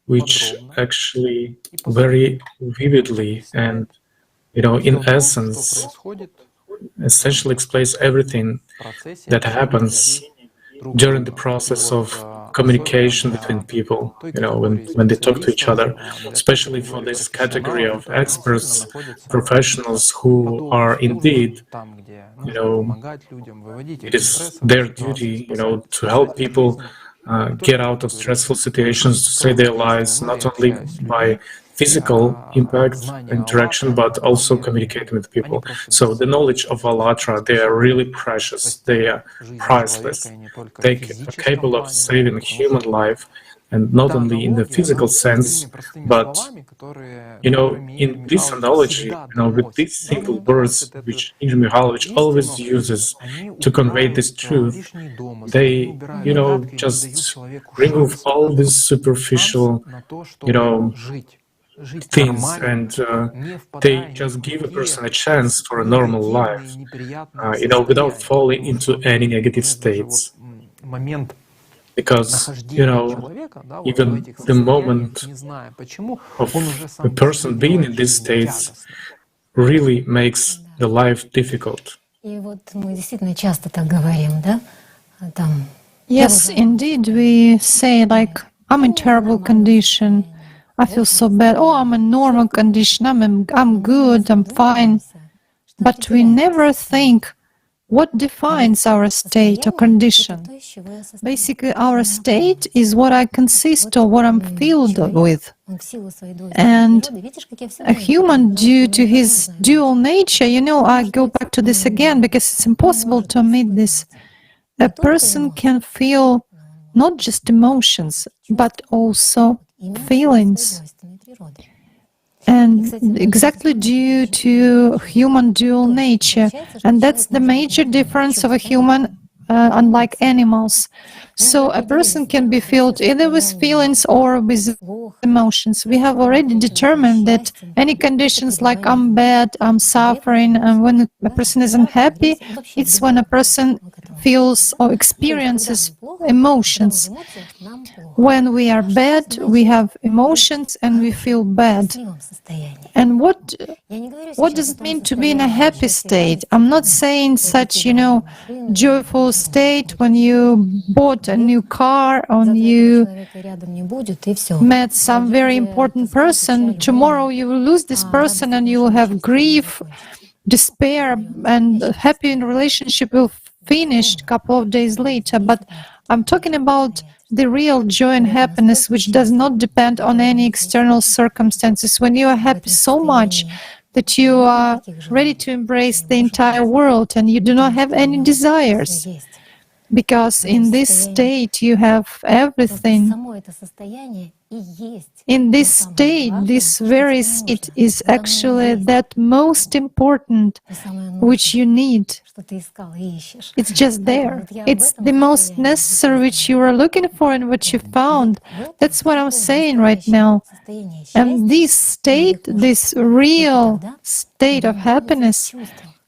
S2: which actually very vividly and, in essence, essentially explains everything that happens during the process of communication between people, when they talk to each other, especially for this category of experts, professionals who are indeed, it is their duty, to help people get out of stressful situations, to save their lives, not only by physical impact, interaction, but also communicating with people. So the knowledge of Allatra, they are really precious, they are priceless. They are capable of saving human life, and not only in the physical sense, but, in this analogy, with these simple words, which Igor Mikhailovich always uses to convey this truth, they, just remove all these superficial, things, and they just give a person a chance for a normal life, without falling into any negative states. Because, even the moment of a person being in these states really makes the life difficult.
S3: И вот мы действительно часто так говорим, да? Там,
S4: Yes, indeed, we say like, I'm in terrible condition, I feel so bad, oh, I'm in normal condition, I'm good, I'm fine. But we never think what defines our state or condition. Basically, our state is what I consist of, what I'm filled with. And a human, due to his dual nature, I go back to this again because it's impossible to omit this. A person can feel not just emotions, but also feelings. And exactly due to human dual nature. And that's the major difference of a human, unlike animals. So a person can be filled either with feelings or with emotions. We have already determined that any conditions like I'm bad, I'm suffering, and when a person is unhappy, it's when a person feels or experiences emotions. When we are bad, we have emotions and we feel bad. And what does it mean to be in a happy state? I'm not saying such, joyful state when you bought a new car or you met some very important person. Tomorrow you will lose this person and you will have grief, despair, and happy in relationship will finish a couple of days later. But I'm talking about the real joy and happiness, which does not depend on any external circumstances. When you are happy so much that you are ready to embrace the entire world and you do not have any desires, because in this state you have everything. In this state, this very state is actually that most important which you need. It's just there. It's the most necessary which you are looking for and what you found. That's what I'm saying right now. And this state, this real state of happiness,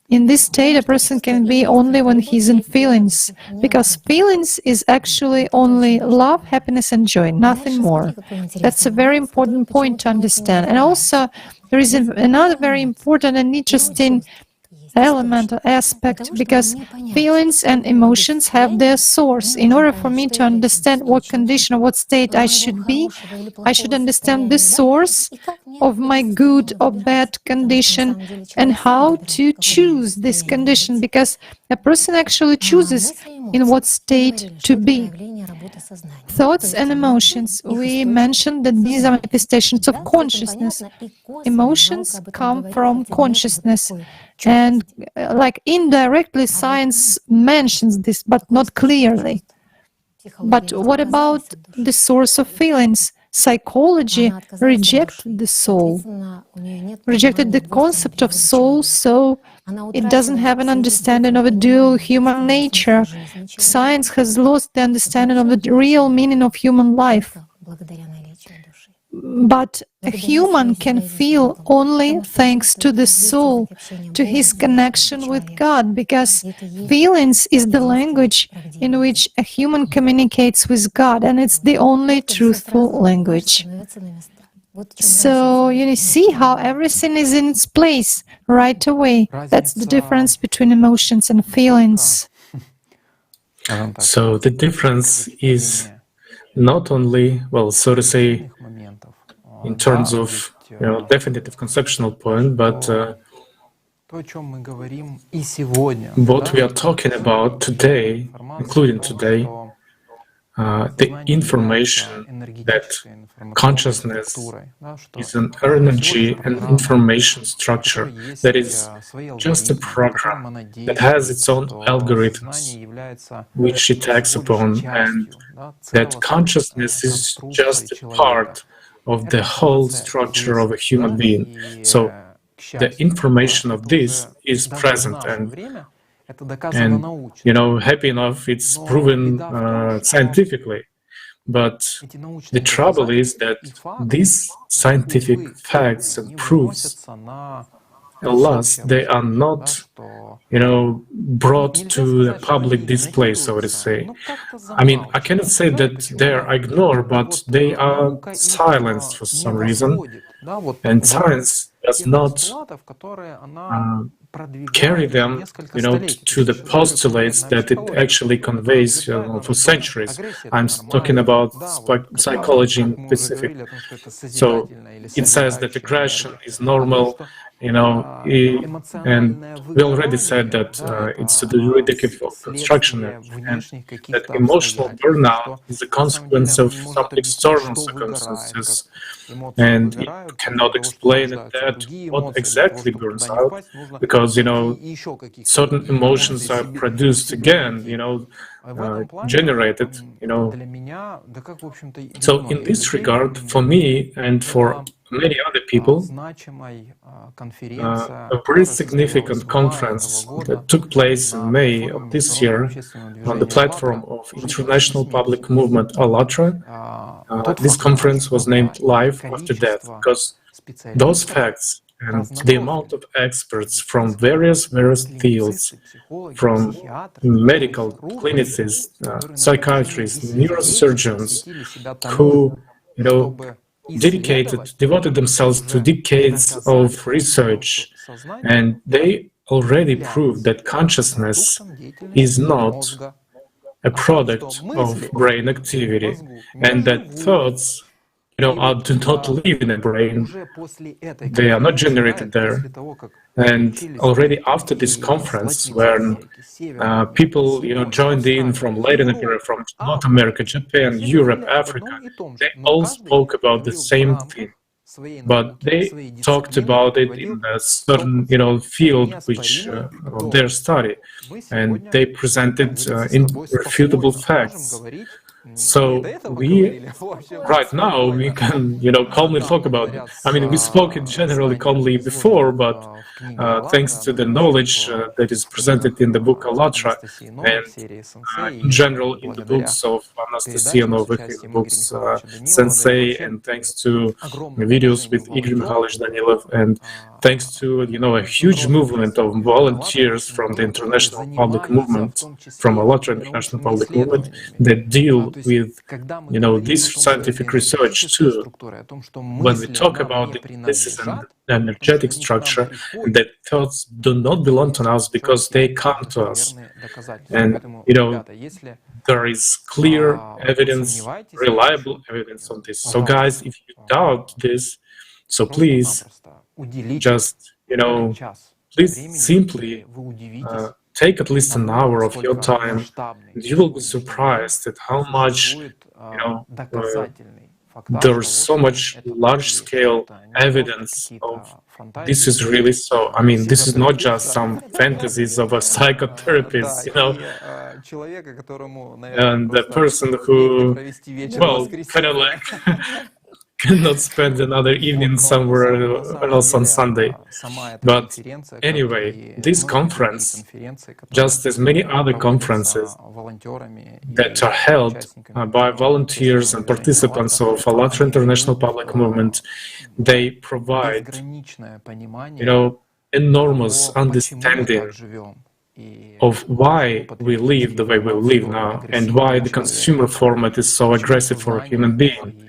S4: in this state, a person can be only when he's in feelings, because feelings is actually only love, happiness, and joy, nothing more. That's a very important point to understand. And also, there is another very important and interesting element or aspect, because feelings and emotions have their source. In order for me to understand what condition or what state I should be, I should understand the source of my good or bad condition and how to choose this condition, because a person actually chooses in what state to be. Thoughts and emotions. We mentioned that these are manifestations of consciousness. Emotions come from consciousness. And like indirectly, science mentions this, but not clearly. But what about the source of feelings? Psychology rejected the soul, rejected the concept of soul, so it doesn't have an understanding of a dual human nature. Science has lost the understanding of the real meaning of human life. But a human can feel only thanks to the soul, to his connection with God, because feelings is the language in which a human communicates with God, and it's the only truthful language. So you see how everything is in its place right away. That's the difference between emotions and feelings.
S2: So the difference is not only, well, so to say, in terms of definitive conceptual point, but what we are talking about today, including today, the information that consciousness is an energy and information structure that is just a program that has its own algorithms which it acts upon, and that consciousness is just a part of the whole structure of a human being. So the information of this is present, and happy enough, it's proven scientifically. But the trouble is that these scientific facts and proofs, alas, they are not, brought to the public display, so to say. I mean, I cannot say that they are ignored, but they are silenced for some reason, and science does not carry them, to the postulates that it actually conveys for centuries. I'm talking about psychology in specific. So it says that aggression is normal, and we already said that it's the juridic construction, and that emotional burnout is a consequence of some external circumstances, and it cannot explain that what exactly burns out, because certain emotions are produced again, generated, So in this regard, for me and for many other people, a very significant conference that took place in May of this year on the platform of International Public Movement ALLATRA. This conference was named Life After Death, because those facts and the amount of experts from various fields, from medical clinicists, psychiatrists, neurosurgeons, who, devoted themselves to decades of research, and they already proved that consciousness is not a product of brain activity, and that thoughts do not live in a brain, they are not generated there. And already after this conference, when people joined in from Latin America, from North America, Japan, Europe, Africa, they all spoke about the same thing, but they talked about it in a certain field which of their study, and they presented irrefutable facts. So we, right now, we can, calmly talk about it. I mean, we spoke it generally calmly before, but thanks to the knowledge that is presented in the book ALLATRA, and in general in the books of Anastasia Novik, in the books Sensei, and thanks to videos with Igor Mikhailovich Danilov, and thanks to, a huge movement of volunteers from the International Public Movement, from ALLATRA International Public Movement, that deal with, this scientific research too. When we talk about this is an energetic structure, and that thoughts do not belong to us because they come to us. And, there is clear evidence, reliable evidence on this. So guys, if you doubt this, so please, just, please simply take at least an hour of your time, and you will be surprised at how much, there's so much large-scale evidence of this is really so. I mean, this is not just some fantasies of a psychotherapist, and the person who, well, kind of like cannot spend another evening somewhere else on Sunday. But anyway, this conference, just as many other conferences that are held by volunteers and participants of Allatra International Public Movement, they provide, enormous understanding of why we live the way we live now, and why the consumer format is so aggressive for a human being,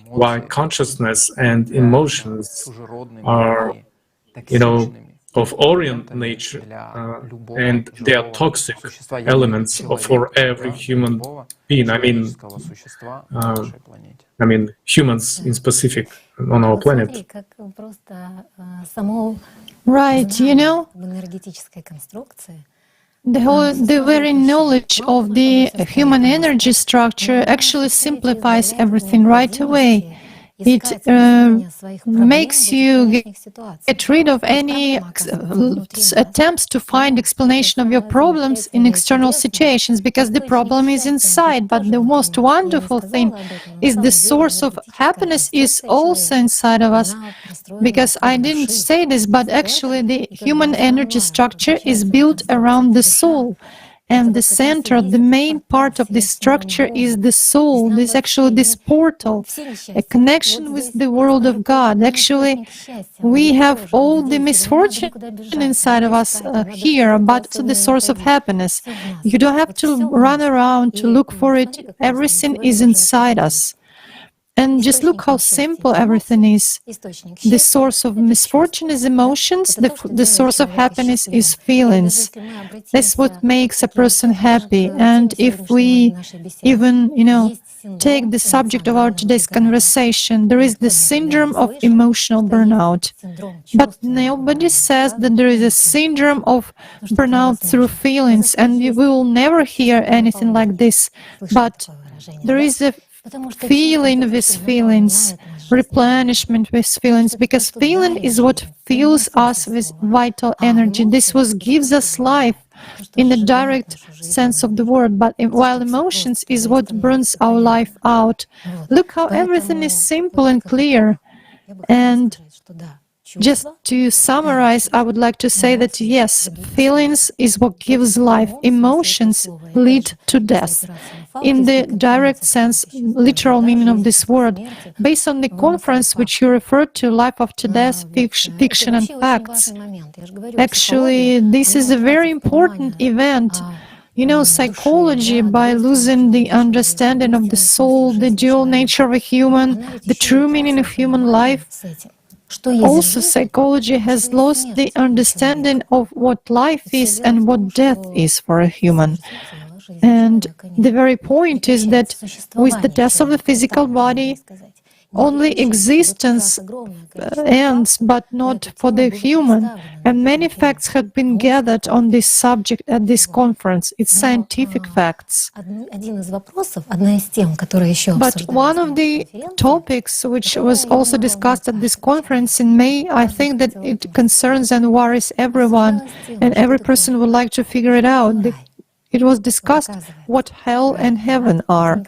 S2: why consciousness and emotions are, of orient nature, and they are toxic elements for every human being. I mean, humans in specific on our planet.
S4: Right, the very knowledge of the human energy structure actually simplifies everything right away. It makes you get rid of any attempts to find explanation of your problems in external situations, because the problem is inside. But the most wonderful thing is the source of happiness is also inside of us. Because I didn't say this, but actually the human energy structure is built around the soul. And the center, the main part of this structure is the soul. This actually this portal, a connection with the world of God. Actually, we have all the misfortune inside of us here, but to the source of happiness. You don't have to run around to look for it. Everything is inside us. And just look how simple everything is. The source of misfortune is emotions, the source of happiness is feelings. That's what makes a person happy. And if we even, take the subject of our today's conversation, there is the syndrome of emotional burnout. But nobody says that there is a syndrome of burnout through feelings, and we will never hear anything like this. But there is a feeling with feelings, replenishment with feelings, because feeling is what fills us with vital energy. This what gives us life in the direct sense of the word, but while emotions is what burns our life out. Look how everything is simple and clear. And just to summarize, I would like to say that yes, feelings is what gives life. Emotions lead to death. In the direct sense, literal meaning of this word, based on the conference which you referred to, Life After Death, Fiction and Facts. Actually, this is a very important event. Psychology, by losing the understanding of the soul, the dual nature of a human, the true meaning of human life, also, psychology has lost the understanding of what life is and what death is for a human. And the very point is that with the death of the physical body, only existence ends, but not for the human. And many facts have been gathered on this subject at this conference. It's scientific facts. But one of the topics which was also discussed at this conference in May, I think that it concerns and worries everyone, and every person would like to figure it out. It was discussed what hell and heaven are.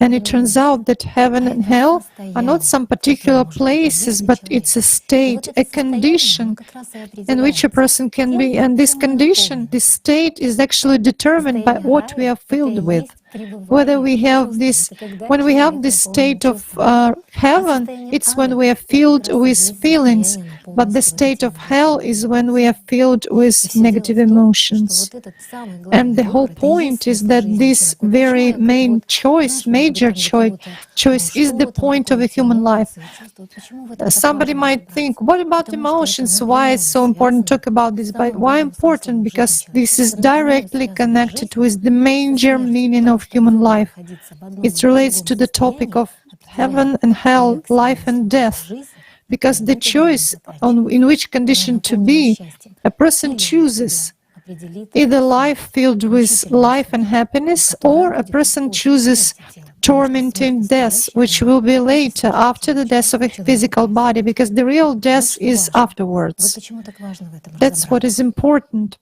S4: And it turns out that heaven and hell are not some particular places, but it's a state, a condition in which a person can be. And this condition, this state, is actually determined by what we are filled with. Whether we have this, when we have this state of heaven, it's when we are filled with feelings, but the state of hell is when we are filled with negative emotions. And the whole point is that this very main choice, major choice is the point of a human life. Somebody might think, what about emotions? Why it's so important to talk about this? But why important? Because this is directly connected with the major meaning of human life. It relates to the topic of heaven and hell, life and death. Because the choice in which condition to be, a person chooses. Either life filled with life and happiness, or a person chooses tormenting death, which will be later, after the death of a physical body, because the real death is afterwards. That's what is important.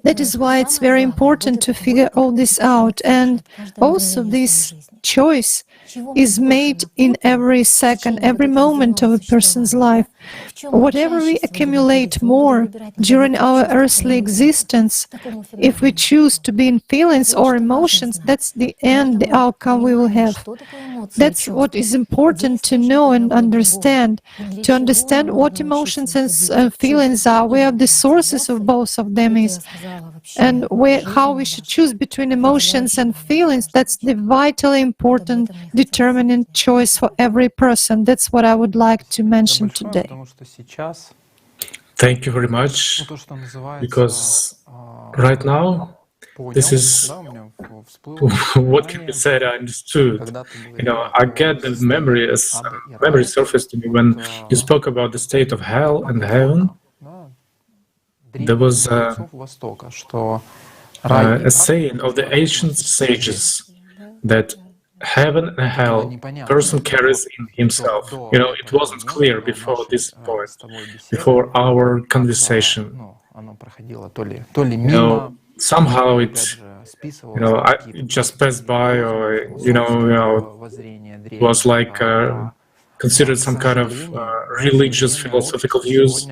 S4: That is why it's very important to figure all this out. And also this choice is made in every second, every moment of a person's life. Whatever we accumulate more during our earthly existence, if we choose to be in feelings or emotions, that's the end, the outcome we will have. That's what is important to know and understand. To understand what emotions and feelings are, where the sources of both of them is, and how we should choose between emotions and feelings. That's the vitally important determinant choice for every person. That's what I would like to mention today.
S2: Thank you very much, because right now, this is what can be said. I understood. I get the memory surfaced to me when you spoke about the state of hell and heaven. There was a saying of the ancient sages that heaven and hell person carries in himself. It wasn't clear before this point, before our conversation. Somehow it just passed by, or it was like considered some kind of religious philosophical views.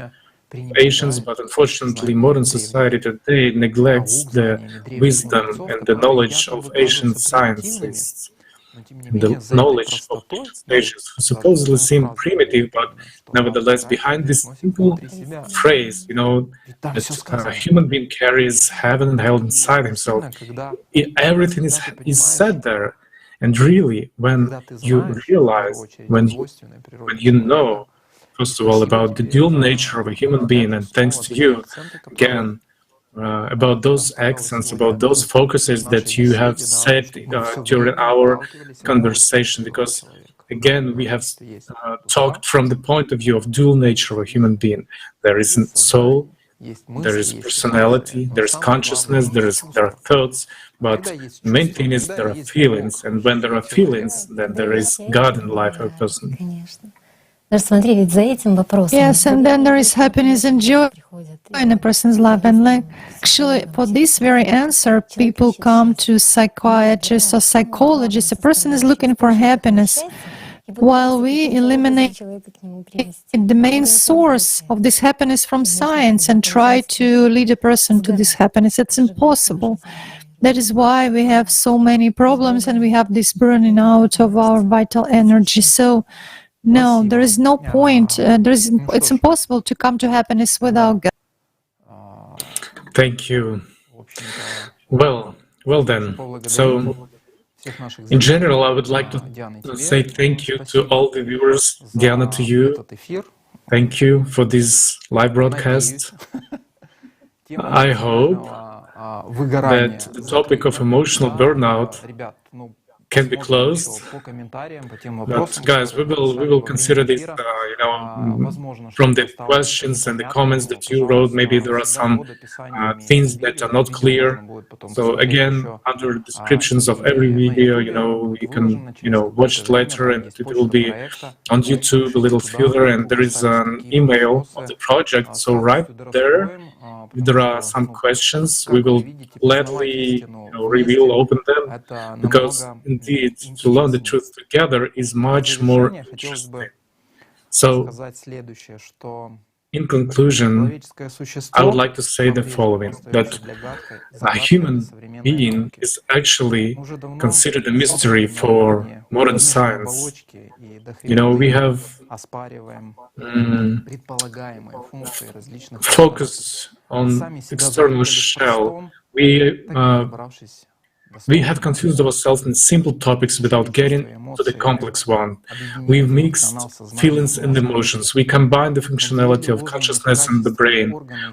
S2: Patience, but unfortunately modern society today neglects the wisdom and the knowledge of ancient scientists, the knowledge of sages who supposedly seem primitive, but nevertheless behind this simple phrase, that a human being carries heaven and hell inside himself, everything is said there. And really, when you realize, when you know, first of all, about the dual nature of a human being, and thanks to you, again, about those accents, about those focuses that you have set during our conversation, because, again, we have talked from the point of view of dual nature of a human being. There is soul, there is personality, there is consciousness, there are thoughts, but the main thing is there are feelings, and when there are feelings, then there is God in the life of a person.
S4: Yes, and then there is happiness and joy in a person's life. And actually, for this very answer, people come to psychiatrists or psychologists. A person is looking for happiness, while we eliminate the main source of this happiness from science and try to lead a person to this happiness. It's impossible. That is why we have so many problems and we have this burning out of our vital energy. So, no, there is no point. It's impossible to come to happiness without God.
S2: Thank you. Well then. So, in general, I would like to say thank you to all the viewers. Diana, to you. Thank you for this live broadcast. I hope that the topic of emotional burnout can be closed, but guys, we will consider this, from the questions and the comments that you wrote. Maybe there are some things that are not clear. So again, under the descriptions of every video, you can, watch it later, and it will be on YouTube, a little further, and there is an email of the project. So right there, if there are some questions, we will gladly open them, because indeed to learn the truth together is much more interesting. So, in conclusion, I would like to say the following, that a human being is actually considered a mystery for modern science. We have focused on external shell. We have confused ourselves in simple topics without getting to the complex one. We've mixed feelings and emotions. We combine the functionality of consciousness and the brain.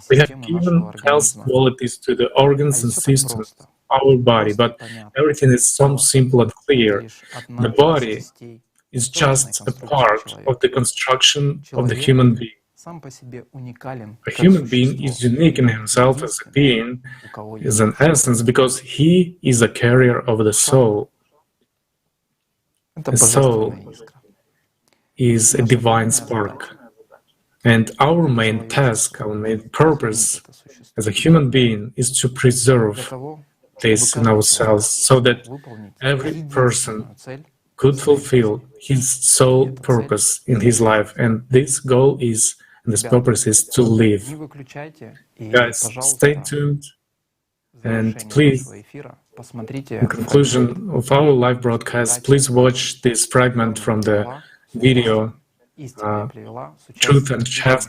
S2: We have given health qualities to the organs and systems of our body, but everything is so simple and clear. The body is just a part of the construction of the human being. A human being is unique in himself as a being, as an essence, because he is a carrier of the soul. The soul is a divine spark. And our main task, our main purpose as a human being is to preserve this in ourselves so that every person could fulfill his sole purpose in his life. And this goal is, and this purpose is to live. Guys, stay tuned. And please, in conclusion of our live broadcast, please watch this fragment from the video Truth and Chat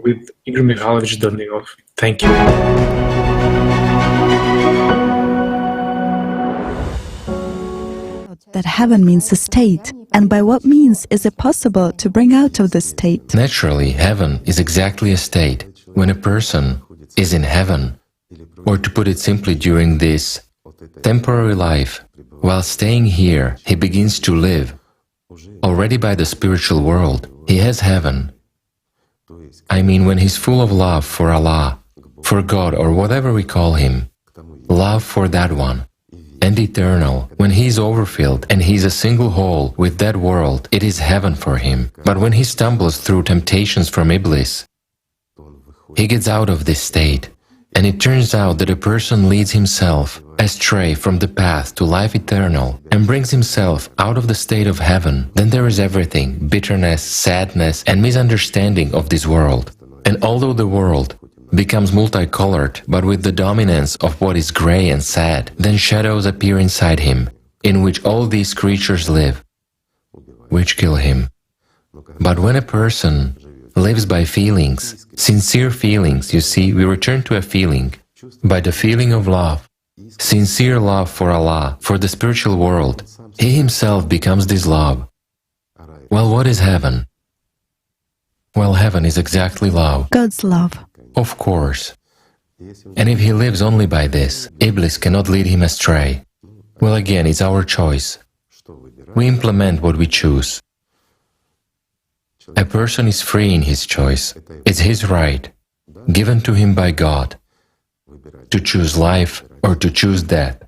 S2: with Igor Mikhailovich Danilov. Thank you.
S9: That heaven means a state, and by what means is it possible to bring out of this state?
S6: Naturally, heaven is exactly a state. When a person is in heaven, or to put it simply, during this temporary life, while staying here, he begins to live. Already by the spiritual world, he has heaven. I mean, when he's full of love for Allah, for God, or whatever we call him, love for that one, and eternal, when he is overfilled and he is a single whole with that world, it is heaven for him. But when he stumbles through temptations from Iblis, he gets out of this state, and it turns out that a person leads himself astray from the path to life eternal and brings himself out of the state of heaven. Then there is everything, bitterness, sadness, and misunderstanding of this world. And although the world becomes multicolored, but with the dominance of what is gray and sad, then shadows appear inside him, in which all these creatures live, which kill him. But when a person lives by feelings, sincere feelings, you see, we return to a feeling, by the feeling of love, sincere love for Allah, for the spiritual world, he himself becomes this love. Well, what is heaven? Well, heaven is exactly love.
S9: God's love.
S6: Of course. And if he lives only by this, Iblis cannot lead him astray. Well, again, it's our choice. We implement what we choose. A person is free in his choice. It's his right, given to him by God, to choose life or to choose death.